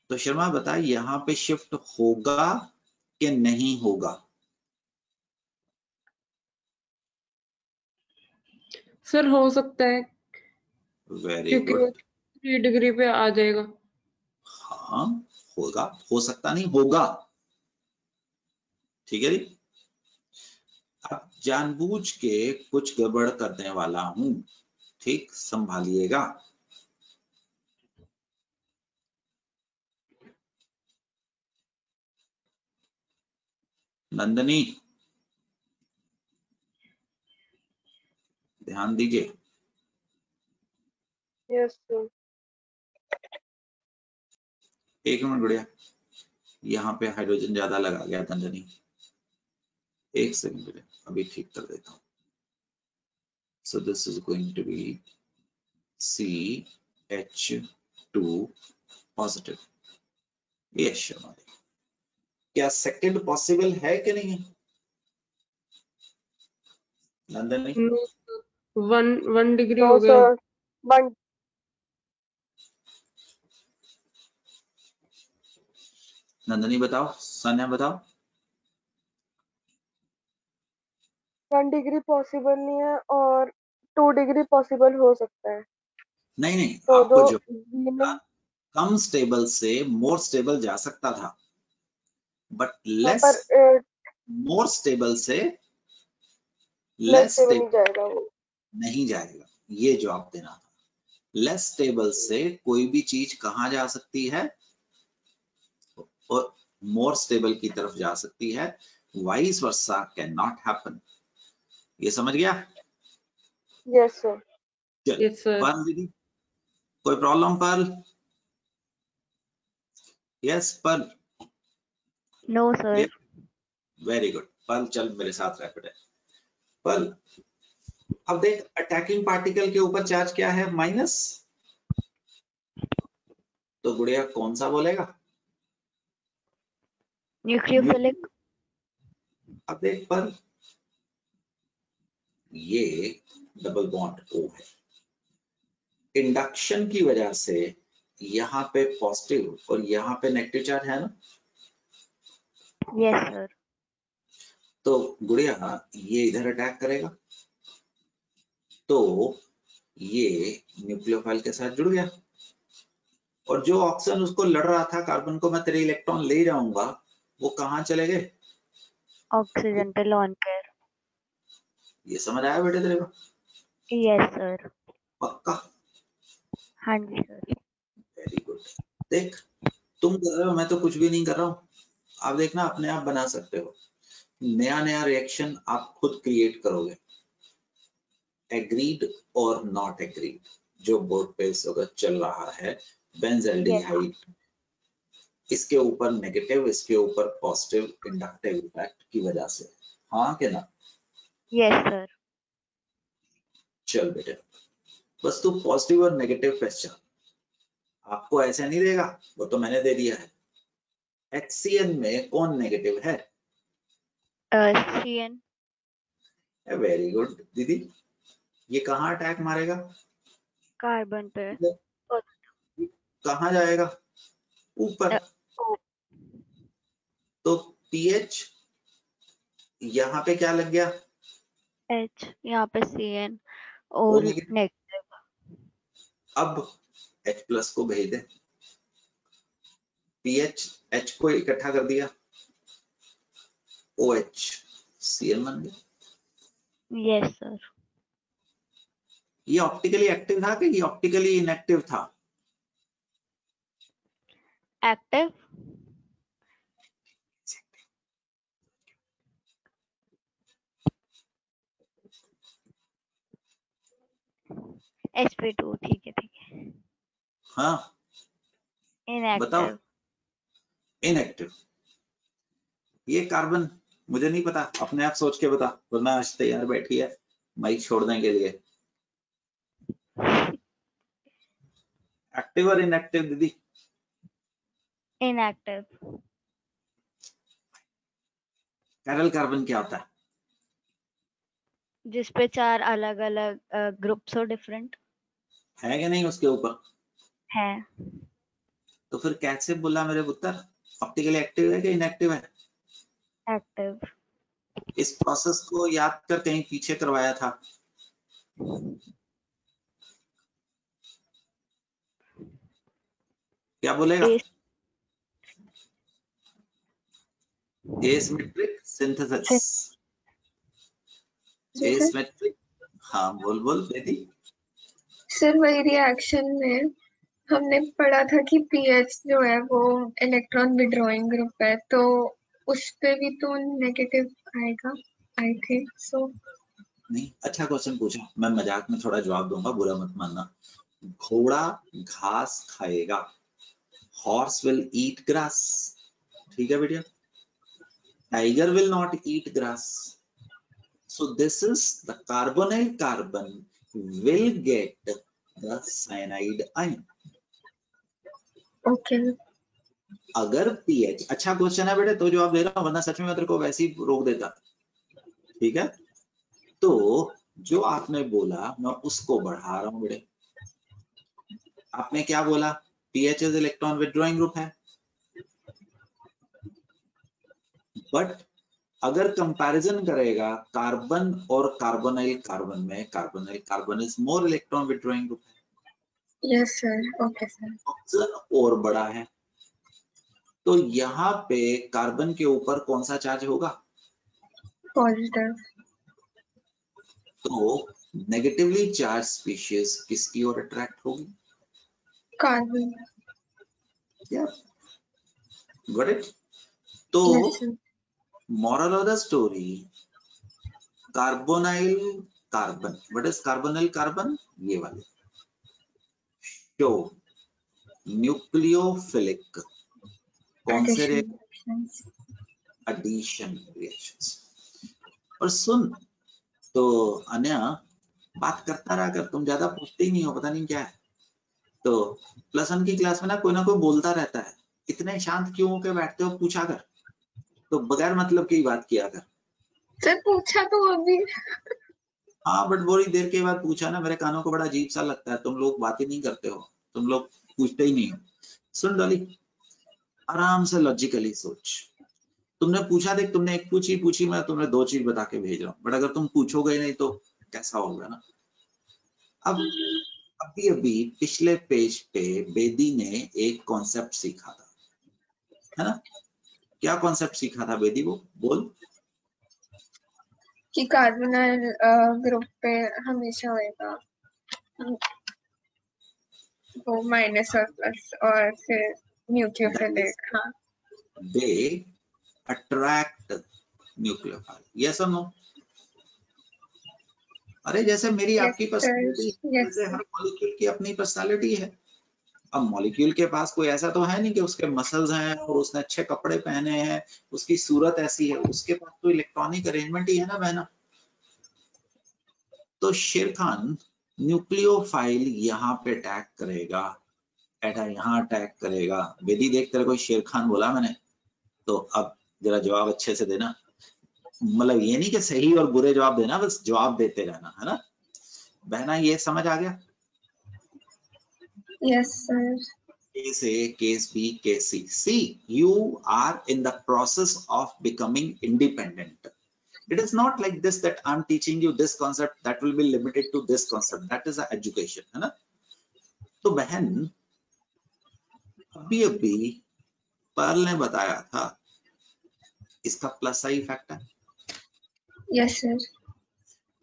तो शर्मा बताए यहाँ पे शिफ्ट होगा कि नहीं होगा? सर हो सकता है, वेरी क्योंकि गुड। 3 डिग्री पे आ जाएगा। हाँ हाँ होगा, हो सकता नहीं, होगा। ठीक है जी। अब जानबूझ के कुछ गड़बड़ करने वाला हूं, ठीक, संभालिएगा। नंदनी ध्यान दीजिए। Yes sir. एक मिनट गुड़िया, यहाँ पे हाइड्रोजन ज्यादा लगा गया नंदनी, एक सेकंड गुड़िया, अभी ठीक कर देता हूँ। So this is going to be CH2 positive. Yes Sharma, क्या सेकंड पॉसिबल है कि नहीं है नंदनी? वन डिग्री नो हो गया। सर, 1 नंदनी बताओ, सान्या बताओ। 1 डिग्री पॉसिबल नहीं है और 2 डिग्री पॉसिबल हो सकता है। नहीं नहीं, तो आपको दो जो कम स्टेबल से मोर स्टेबल जा सकता था, बट लेस पर मोर स्टेबल से लेस लेस स्टेबल स्टेबल नहीं जाएगा वो। नहीं जाएगा, ये जवाब देना था। लेस स्टेबल से कोई भी चीज कहाँ जा सकती है, और मोर स्टेबल की तरफ जा सकती है। Vice versa can not happen. ये समझ गया? Yes sir. चल यस सर। पर्ल दीदी, कोई problem Pearl? Yes Pearl, no sir. Very good Pearl, चल मेरे साथ रैपिड है। पर्ल अब देख, अटैकिंग पार्टिकल के ऊपर चार्ज क्या है, माइनस। तो गुड़िया कौन सा बोलेगा? न्यूक्लियोफिलिक। अब देख पर्ल, ये डबल बॉन्ड O है, इंडक्शन की वजह से यहाँ पे पॉजिटिव और यहाँ पे नेगेटिव चार्ज है ना। Yes sir. तो गुड़िया ये इधर अटैक करेगा, तो ये न्यूक्लियोफाइल के साथ जुड़ गया, और जो ऑक्सीजन उसको लड़ रहा था, कार्बन को मैं तेरे इलेक्ट्रॉन ले जाऊंगा, वो कहाँ चले गए? ऑक्सीजन पे लॉन पेयर। ये समझ आया बेटे तेरे को? Yes sir. पक्का? हाँ जी सर। Very good. देख, तुम कर रहे हो, मैं तो कुछ भी नहीं कर रहा हूँ। आप देखना, अपने आप बना सकते हो, नया नया रिएक्शन आप खुद क्रिएट करोगे। एग्रीड और नॉट एग्रीड, जो बोर्ड पे इस वक्त चल रहा है, बेंजल्डिहाइड, इसके ऊपर नेगेटिव, इसके ऊपर पॉजिटिव इंडक्टिव इफेक्ट की वजह से, हाँ कि ना? Yes sir. चल बेटे, बस तू पॉजिटिव और नेगेटिव पहचान। आपको ऐसे नहीं देगा, वो तो मैंने दे दिया है। HCN में कौन नेगेटिव है? CN। वेरी गुड दीदी। ये कहाँ अटैक मारेगा? कार्बन पे। कहाँ जाएगा? ऊपर। O। तो पीएच यहाँ पे क्या लग गया? H। यहाँ पे CN O और नेगेटिव। नेगेटिव। अब H प्लस को भेज दे, पीएच H को इकट्ठा कर दिया, OH CN बन गया। Yes sir. ये ऑप्टिकली एक्टिव था कि ये ऑप्टिकली इनएक्टिव था? एक्टिव। sp2। ठीक है ठीक है। हाँ बताओ। इनएक्टिव। इनएक्टिव। ये कार्बन मुझे नहीं पता, अपने आप सोच के बता, वरना आज तैयार बैठी है माइक छोड़ने के लिए। एक्टिव और इनएक्टिव दीदी? इनएक्टिव। कैरल कार्बन क्या होता है? जिसपे 4 अलग अलग ग्रुप्स हो डिफरेंट। है कि नहीं उसके ऊपर? है। तो फिर कैसे बोला मेरे पुत्र, ऑप्टिकली एक्टिव है कि इनएक्टिव है? एक्टिव। इस प्रोसेस को याद कर, कहीं पीछे करवाया था। क्या बोलेगा? एसिमेट्रिक सिंथेसिस, एसिमेट्रिक, हाँ बोल बोल बेटी। सर वही रिएक्शन में हमने पढ़ा था कि पीएच जो है वो इलेक्ट्रॉन विड्रॉइंग ग्रुप है, तो उस पे भी तो नेगेटिव आएगा, आई थिंक सो। नहीं, अच्छा क्वेश्चन पूछा, मैं मजाक में थोड़ा जवाब दूंगा, बुरा मत मानना। घोड़ा घास खाएगा, हॉर्स विल ईट ग्रास, ठीक है बेटिया। Tiger will not eat grass, so this is the carbonyl carbon will get the cyanide ion. Okay. अगर पीएच, अच्छा क्वेश्चन है बेटे तो जवाब दे रहा हूं, वरना सच में मैं तेरे को वैसे ही रोक देता, ठीक है। तो जो आपने बोला मैं उसको बढ़ा रहा हूं बेटे। आपने क्या बोला, PH is electron withdrawing group है, बट अगर कंपैरिजन करेगा कार्बन और कार्बोनाइल कार्बन में, carbonyl carbon is more electron withdrawing group है। Yes sir, okay sir. Oxygen और बड़ा है, तो यहाँ पे कार्बन के ऊपर कौन सा चार्ज होगा, पॉजिटिव। तो नेगेटिवली चार्ज स्पीशीज किसकी ओर अट्रैक्ट होगी, कार्बन। या गॉट इट। तो yes sir. moral of the story, carbonyl carbon, what is carbonyl carbon, ये वाले शो न्यूक्लियोफिलिक, कौन से एडिशन रिएक्शंस। और सुन, तो अन्या बात करता रहा कर, तुम ज्यादा पूछते ही नहीं हो, पता नहीं क्या है। तो +1 की क्लास में ना कोई बोलता रहता है, इतने शांत क्यों होके बैठते हो, पूछा कर, तो बगैर मतलब की बात किया कर। सर पूछा तो अभी। हाँ बट बड़ी देर के बाद पूछा ना, मेरे कानों को बड़ा अजीब सा लगता है, तुम लोग बातें नहीं करते हो, तुम लोग पूछते ही नहीं हो। सुन डॉली, आराम से लॉजिकली सोच। तुमने पूछा, देख तुमने एक पूछी, मैं तुम्हें 2 चीज बता के भेज रहा हूँ, बट अगर तुम पूछोगे नहीं तो कैसा होगा ना। अब अभी पिछले पेज पे बेदी ने एक कॉन्सेप्ट सीखा था, है ना। क्या कॉन्सेप्ट सीखा था बेदी, वो बोल। कि कार्बोनाइल ग्रुप पे हमेशा होएगा वो माइनस और प्लस, और फिर न्यूक्लियोफिलिक। हाँ, दे अट्रैक्ट न्यूक्लियोफाइल, यस और नो। अरे जैसे मेरी आपकी पर्सनालिटी, जैसे हर मॉलिक्यूल की अपनी पर्सनालिटी है। अब मॉलिक्यूल के पास कोई ऐसा तो है नहीं कि उसके मसल्स हैं और उसने अच्छे कपड़े पहने हैं, उसकी सूरत ऐसी है, उसके पास तो इलेक्ट्रॉनिक अरेंजमेंट ही है ना बहना। तो शेर खान न्यूक्लियोफाइल यहाँ पे अटैक करेगा, ऐसा यहाँ अटैक करेगा। बेदी देख, तेरे को शेर खान बोला मैंने, तो अब जरा जवाब अच्छे से देना, मतलब ये नहीं कि सही और बुरे जवाब देना, बस जवाब देते रहना, है ना बहना। ये समझ आ गया? Yes sir. Case A, case B, case C. See, you are in the process of becoming independent. It is not like this that I'm teaching you this concept that will be limited to this concept. That is a education, है ना। तो बहन अभी पर्ल ने बताया था इसका प्लस आई इफेक्ट है। Yes sir.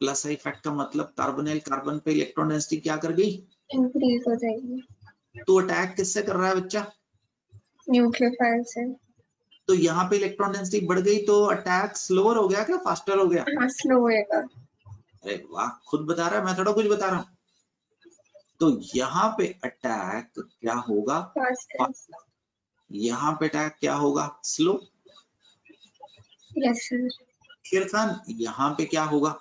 Plus I effect का मतलब कार्बोनाइल कार्बन पे इलेक्ट्रॉन डेंसिटी क्या कर गई, इंक्रीज हो जाएगी। तो अटैक किससे कर रहा है बच्चा, न्यूक्लियोफाइल से। तो यहाँ पे इलेक्ट्रॉन डेंसिटी बढ़ गई तो अटैक स्लोअर हो गया क्या फास्टर हो गया? हाँ, स्लो होएगा। अरे वाह, खुद बता रहा है, मैं थोड़ा कुछ बता रहा हूँ। तो यहाँ पे अटैक क्या होगा, फास्ट। यहाँ पे अटैक क्या होगा, स्लो। Yes sir. शेर खान यहाँ पे क्या होगा,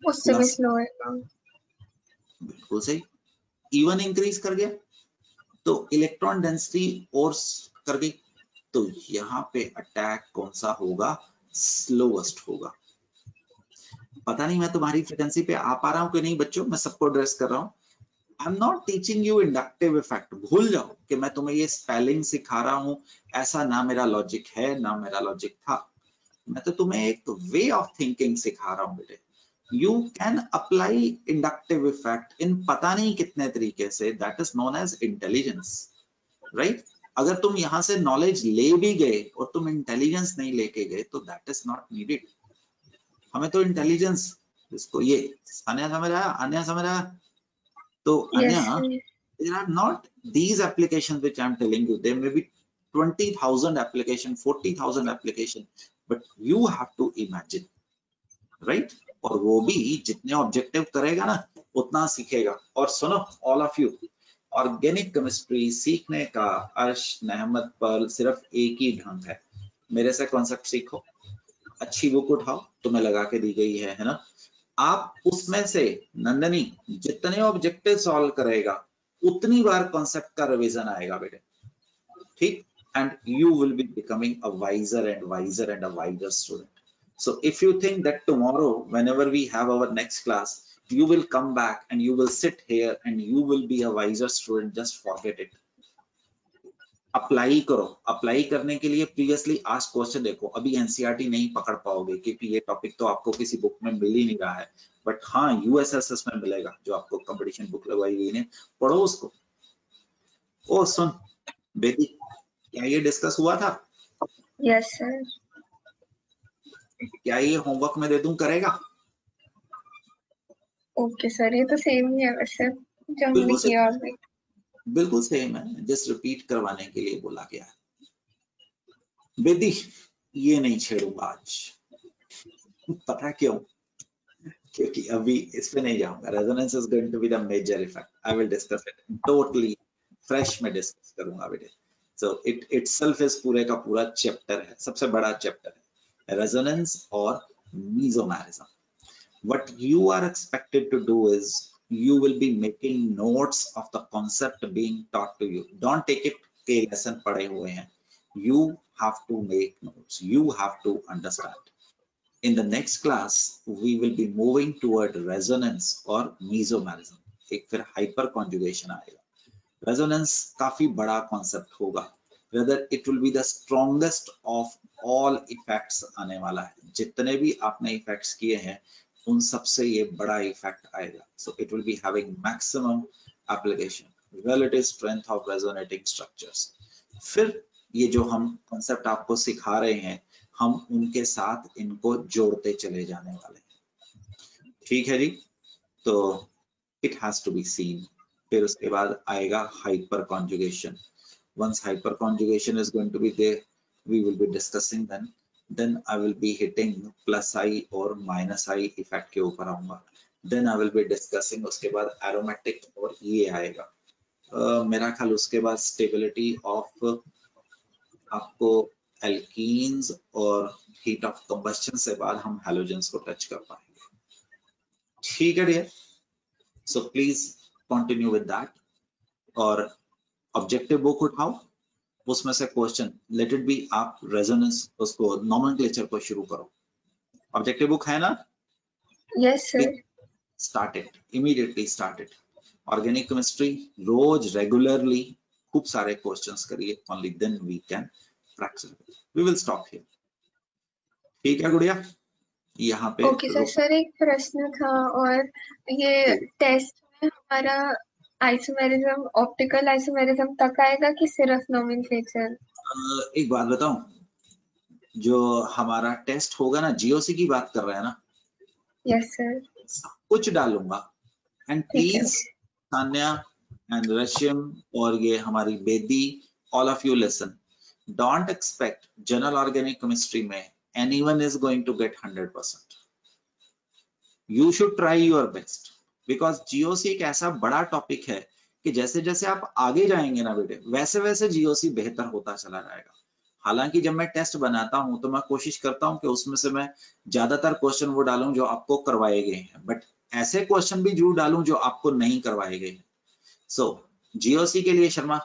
उससे भी स्लो होएगा। बिल्कुल सही, इवन इंक्रीज कर गया तो इलेक्ट्रॉन डेंसिटी और कर गई, तो यहाँ पे अटैक कौन सा होगा, स्लोएस्ट होगा। पता नहीं मैं तुम्हारी फ्रिक्वेंसी पे आ पा रहा हूँ कि नहीं बच्चों, मैं सबको एड्रेस कर रहा हूँ। I am not teaching you inductive effect, भूल जाओ कि मैं तुम्हें ये स्पेलिंग सिखा रहा हूँ, ऐसा ना मेरा लॉजिक है ना मेरा लॉजिक था। मैं तो तुम्हें एक वे ऑफ थिंकिंग सिखा रहा हूँ बेटे। You can apply inductive effect in पता नहीं कितने तरीके से, that is known as intelligence, right. अगर तुम यहाँ से नॉलेज ले भी गए और तुम इंटेलिजेंस नहीं लेके गए तो दैट इज नॉट नीडेड। हमें तो इंटेलिजेंस, इसको ये अन्या समझ आया, अन्या समझ आया? तो Yes, Anya, sir. there are not these applications which I am telling you. There may be 20,000 application, 40,000 application, but you have to imagine, right? और वो भी जितने ऑब्जेक्टिव करेगा ना उतना सीखेगा। और सुनो all of you, organic chemistry सीखने का अर्श, नहमत, पर सिर्फ एक ही ढंग है, मेरे से कॉन्सेप्ट सीखो, अच्छी बुक उठाओ, तुम्हें लगा के दी गई है ना, आप उसमें से नंदनी जितने ऑब्जेक्टिव सॉल्व करेगा उतनी बार कॉन्सेप्ट का रिवीजन आएगा बेटे, ठीक? And you will be becoming a wiser and wiser and a wiser student. So if you think that tomorrow, whenever we have our next class, you will come back and you will sit here and you will be a wiser student, just forget it. Apply करो। अप्लाई करने के लिए प्रीवियसली आस्क्ड क्वेश्चन देखो। अभी एनसीईआरटी नहीं पकड़ पाओगे क्योंकि ये टॉपिक तो आपको किसी बुक में मिल ही नहीं रहा है, बट हाँ यूएसएसएस में मिलेगा, जो आपको कंपटीशन बुक लगवाई गई है, पढ़ो उसको। ओ सुन बेटी, क्या ये डिस्कस हुआ था? Yes, sir. क्या ये होमवर्क में दे दूं, करेगा? Okay, sir. ये तो सेम ही है वैसे जो हमने बिल्कुल किया अभी। बिल्कुल सेम है, जस्ट रिपीट करवाने के लिए बोला गया है। बेदी ये नहीं छेड़ूंगा आज, पता क्यों? क्योंकि अभी इस पे नहीं जाऊंगा। Resonance is going to be the major effect, I will discuss it totally fresh में डिस्कस करूंगा बेटे। सो इट इटसेल्फ इज पूरे का पूरा चैप्टर है, सबसे बड़ा चैप्टर है रेजोनेंस और मीजोमेरिज्म। What you are expected to do is you will be making notes of the concept being taught to you. Don't take it के lesson पढ़े हुए हैं, you have to make notes, you have to understand. In the next class we will be moving toward resonance और mesomerism, एक फिर hyper conjugation आएगा। resonance काफी बड़ा concept होगा, whether it will be the strongest of all effects आने वाला है। जितने भी आपने effects किए हैं उन सबसे ये बड़ा इफेक्ट आएगा। So it will be having maximum application, relative strength of resonating structures. फिर ये जो हम concept आपको सिखा रहे हैं, हम उनके साथ इनको जोड़ते चले जाने वाले हैं, ठीक है जी? तो it has to be seen। फिर उसके बाद आएगा hyper conjugation। Once hyper conjugation is going to be there, we will be discussing then I will be hitting plus I और minus I effect के ऊपर आऊंगा। Then I will be discussing उसके बाद aromatic और ये आएगा। मेरा ख्याल उसके बाद stability of आपको alkenes और heat of combustion से बाद हम halogens को touch कर पाएंगे, ठीक है dear? So please continue with that। और objective book उठाओ, उसमें से क्वेश्चन लेट इट बी, आप रेजोनेंस उसको नोमेनक्लेचर को शुरू करो। ऑब्जेक्टिव बुक है ना? Yes, sir. Start it immediately, start it. Organic chemistry रोज रेगुलरली खूब सारे क्वेश्चंस करिए, only then we can practice. We will stop here, ठीक है गुड़िया? यहाँ पे ओके सर। सर एक प्रश्न था, और ये टेस्ट में हमारा आइसोमेरिज्म, ऑप्टिकल आइसोमेरिज्म तक आएगा कि सिर्फ नोमेनक्लेचर? एक बात बताऊं, जो हमारा टेस्ट होगा ना, जीओसी की बात कर रहे हैं ना? Yes sir. कुछ डालूंगा, एंड प्लीज तान्या एंड रशियम और ये हमारी Bedi, all of you listen, don't expect general organic chemistry में anyone is going to get 100%. You should try your best, because GOC एक ऐसा बड़ा टॉपिक है कि जैसे जैसे आप आगे जाएंगे ना बेटे, वैसे वैसे GOC बेहतर होता चला जाएगा। हालांकि जब मैं टेस्ट बनाता हूं तो मैं कोशिश करता हूं कि उसमें से मैं ज्यादातर क्वेश्चन वो डालूं जो आपको करवाए गए हैं, बट ऐसे क्वेश्चन भी जरूर डालूं जो आपको नहीं करवाए गए हैं। सो GOC के लिए शर्मा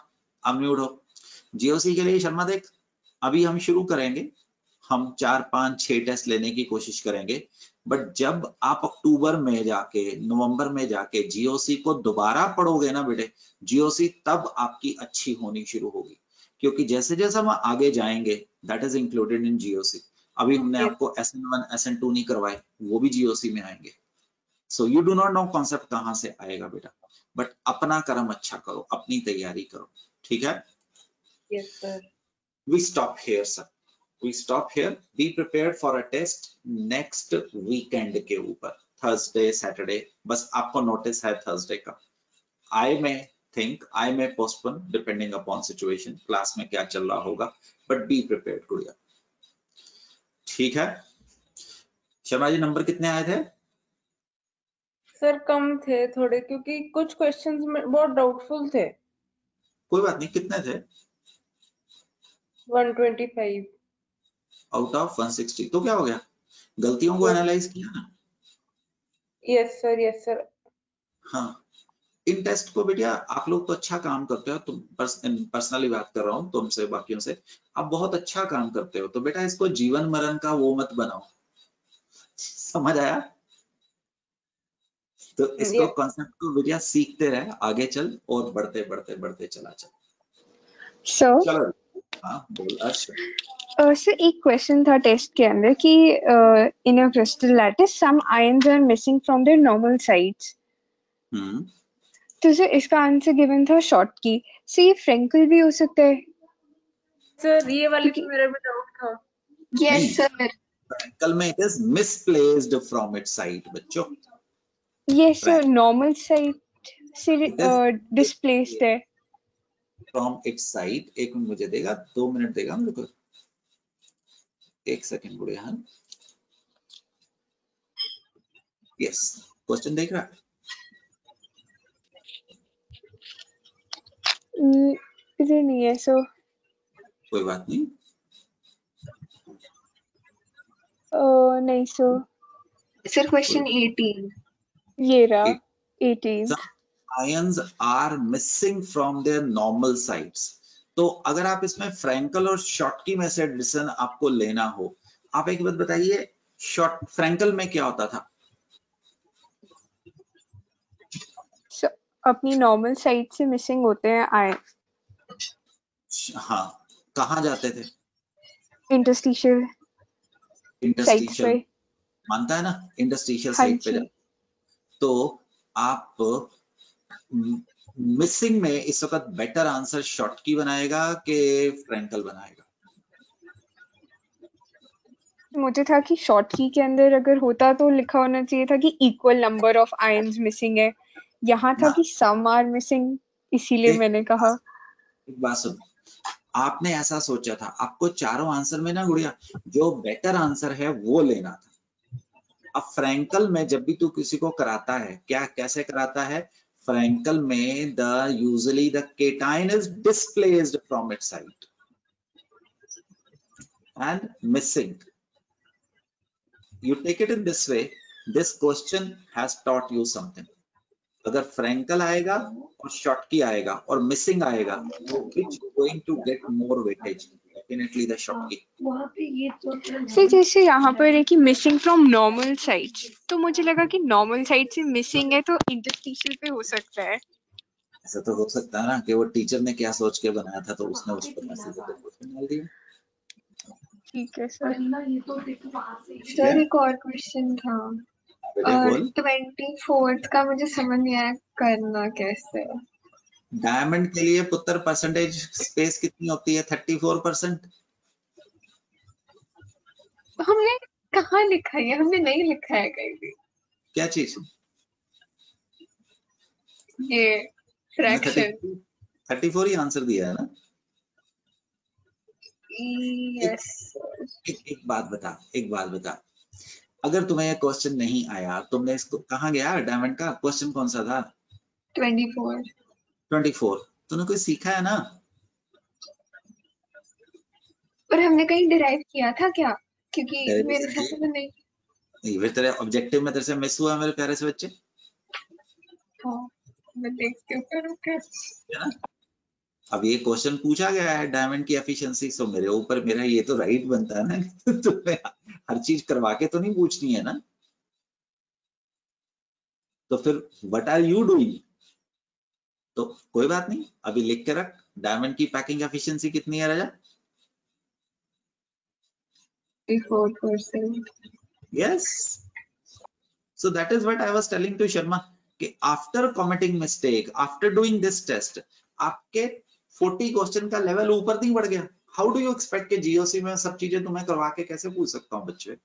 अनम्यूट हो। GOC के लिए शर्मा देख, अभी हम शुरू करेंगे, हम 4, 5, 6 टेस्ट लेने की कोशिश करेंगे, बट जब आप अक्टूबर में जाके, नवंबर में जाके GOC को दोबारा पढ़ोगे ना बेटे, GOC तब आपकी अच्छी होनी शुरू होगी, क्योंकि जैसे जैसे हम आगे जाएंगे, that is included in GOC। अभी हमने आपको SN1 SN2 नहीं करवाए, वो भी GOC में आएंगे। So you do not know concept कहाँ से आएगा बेटा, बट अपना कर्म अच्छा करो, अपनी तैयारी करो, ठीक है? Yes, sir. We stop here, sir. We stop here. Be prepared for a test next weekend के ऊपर, Thursday, Saturday. बस आपको notice है Thursday का. I may think, I may postpone depending upon situation. Class में क्या चल रहा होगा, but be prepared, गुड़िया. ठीक है. शर्मा जी, नंबर कितने आए थे? सर कम थे थोड़े, क्योंकि कुछ क्वेश्चंस में बहुत डाउटफुल थे। कोई बात नहीं, कितने थे? 125 आउट ऑफ 160. तो क्या हो गया, गलतियों को एनालाइज किया ना. Yes sir, yes sir. हाँ, इन टेस्ट को बेटिया आप लोग तो अच्छा काम करते हो. तुम पर्सनली बात कर रहा हूँ तुमसे, बाकियों से आप बहुत अच्छा काम करते हो. तो बेटा इसको जीवन मरण का वो मत बनाओ. समझ आया? तो इसको कॉन्सेप्ट को बेटिया सीखते रहे, आगे चल और बढ़ते बढ़ते बढ़ते चला चल. चलो. हाँ बोल अर्श. सर एक क्वेश्चन था टेस्ट के अंदर कि in a crystal lattice some ions are missing from their normal sides. तो सर इसका आंसर गिवन था शॉर्ट की. सर ये फ्रैंकल भी हो सकता है? सर ये वाले तो मेरा भी डाउट था. Yes sir. फ्रैंकल में it is misplaced from its side बच्चों. यस सर, नॉर्मल साइड से डिस्प्लेस्ड है. From its side. एक मिनट मुझे देगा, 2 मिनट देगा मेरे को. एक सेकंड गुड़िया. हाँ यस, क्वेश्चन देख रहा है? इधर नहीं है सो. कोई बात नहीं. नहीं सो. सर क्वेश्चन 18 ये रहा 18. Ions are missing from their normal sides. तो अगर आप इसमें फ्रैंकल और शॉटकी में से डिसीजन आपको लेना हो, आप एक बात बताइए, फ्रैंकल में क्या होता था? अपनी नॉर्मल साइड से मिसिंग होते हैं आयन. हाँ, कहाँ जाते थे? इंटरस्टिशियल इंटरस्टिशियल मानता है ना, इंटरस्टिशियल साइड पे जाते. तो आप मिसिंग में इस वक्त बेटर आंसर शॉटकी बनाएगा कि फ्रैंकल बनाएगा? मुझे था कि शॉटकी के अंदर अगर होता तो लिखा होना चाहिए था कि equal number of ions missing है. यहाँ था कि सम आर मिसिंग, इसीलिए मैंने कहा. एक बात सुन, आपने ऐसा सोचा था, आपको चारों आंसर में ना गुड़िया जो बेटर आंसर है वो लेना था. अब फ्रैंकल में जब भी तू किसी को कराता है, क्या कैसे कराता है? फ्रैंकल में usually the cation is displaced from its side and missing. You take it in this way, this question has taught you something. अगर फ्रैंकल आएगा और शॉटकी आएगा और मिसिंग आएगा, which going to get more weightage? Definitely the Schottky. Sir जैसे यहाँ पर है कि मिसिंग फ्रॉम नॉर्मल साइड्स, तो मुझे लगा कि नॉर्मल साइड से मिसिंग है तो इंटरस्टिशियल पे हो सकता है. ऐसा तो हो सकता है ना कि वो टीचर ने क्या सोच के बनाया था तो उसने उस पर मैसेज डाल दिया. ठीक है सर. सर एक और क्वेश्चन था. 24th का मुझे समझ नहीं आया करना कैसे. डायमंड के लिए पुत्र परसेंटेज स्पेस कितनी होती है? 34%. हमने कहाँ लिखा है? हमने नहीं लिखा है कहीं भी. क्या चीज? ये फ्रैक्शन. 34 ही आंसर दिया है ना? यस. एक बात बता, अगर तुम्हें यह क्वेश्चन नहीं आया, तुमने इसको कहाँ गया? डायमंड का क्वेश्चन कौन सा था? 24. तूने कोई सीखा है ना? और हमने कहीं डिराइव किया था क्या? क्योंकि मेरे साथ तो नहीं. फिर तेरे ऑब्जेक्टिव में तेरे से मिस हुआ मेरे प्यारे से बच्चे. हाँ, मैं देखती हूँ. अब ये क्वेश्चन पूछा गया है डायमंड की एफिशिएंसी, सो मेरे ऊपर मेरा ये तो राइट बनता है ना तुम्हें हर चीज करवा के तो नहीं पूछनी है ना. तो फिर व्हाट आर यू डूइंग? तो कोई बात नहीं, अभी लिख के रख. डायमंड की पैकिंग एफिशिएंसी कितनी है राजा? 34%. Yes. So that is what I was telling to Sharma कि after committing mistake, after doing this test, आपके 40 क्वेश्चन का लेवल ऊपर नहीं बढ़ गया। हाउ डू यू एक्सपेक्ट कि जीओसी में सब चीजें तुम्हें करवा के कैसे पूछ सकता हूँ बच्चे?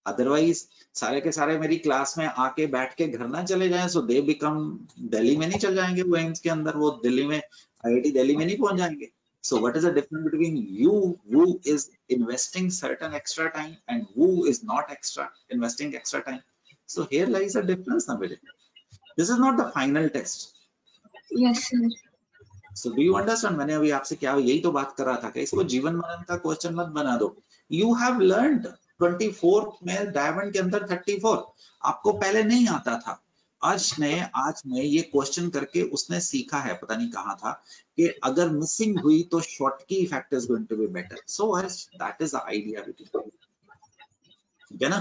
अदरवाइज सारे के सारे मेरी क्लास में आके बैठ के घर ना चले जाएं, सो दे बिकम, दिल्ली में नहीं चल जाएंगे वो एम्स के अंदर, वो दिल्ली में आईआईटी दिल्ली में नहीं पहुंच जाएंगे। So what is the difference between you who is investing certain extra time and who is not investing extra time? So here lies a difference na bete. This is not the final test. Yes, sir. So do you understand? मैंने अभी आपसे क्या यही तो बात कर रहा था कि इसको जीवन मरण का क्वेश्चन मत बना दो। You have learned 24 में डायमंड के अंदर 34 आपको पहले नहीं आता था। आज में ये क्वेश्चन करके उसने सीखा है, पता नहीं कहाँ था, कि अगर मिसिंग हुई तो Schottky effect is going to be better. So that is the idea बेटा, ठीक है ना?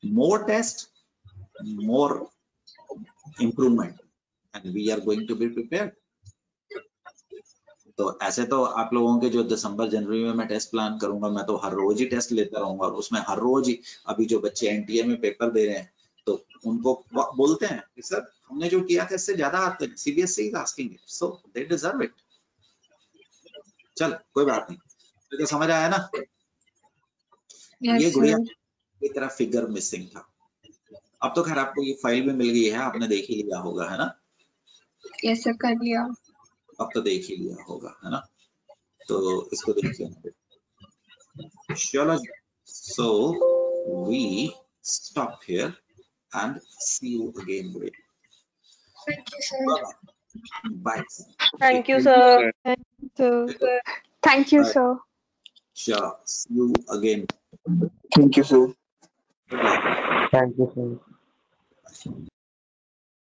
More test, more improvement, and we are going to be prepared. तो ऐसे तो आप लोगों के जो दिसंबर जनवरी में मैं टेस्ट प्लान करूंगा, मैं तो हर रोज ही टेस्ट लेता रहूंगा, और उसमें हर रोज ही अभी जो बच्चे एनटीए में पेपर दे रहे हैं तो उनको बोलते हैं कि सर हमने जो किया था इससे ज्यादा आते हैं, CBSE is asking it, so they deserve it. चल कोई बात नहीं, तो समझ आया ना? Yes, ये गुड़िया sir. की तरह फिगर मिसिंग था। अब तो खैर आपको ये फाइल में मिल गई है, आपने देख ही लिया होगा, है ना? Yes, sir, कर लिया। अब तो देख ही लिया होगा, है ना? तो इसको देख लेना। चलो, so we stop here and see you again. Thank you, sir. Bye. Thank you, sir. Thank you, Bye. sir. Sure. See you again. Thank you, sir. Good luck. Thank you, sir.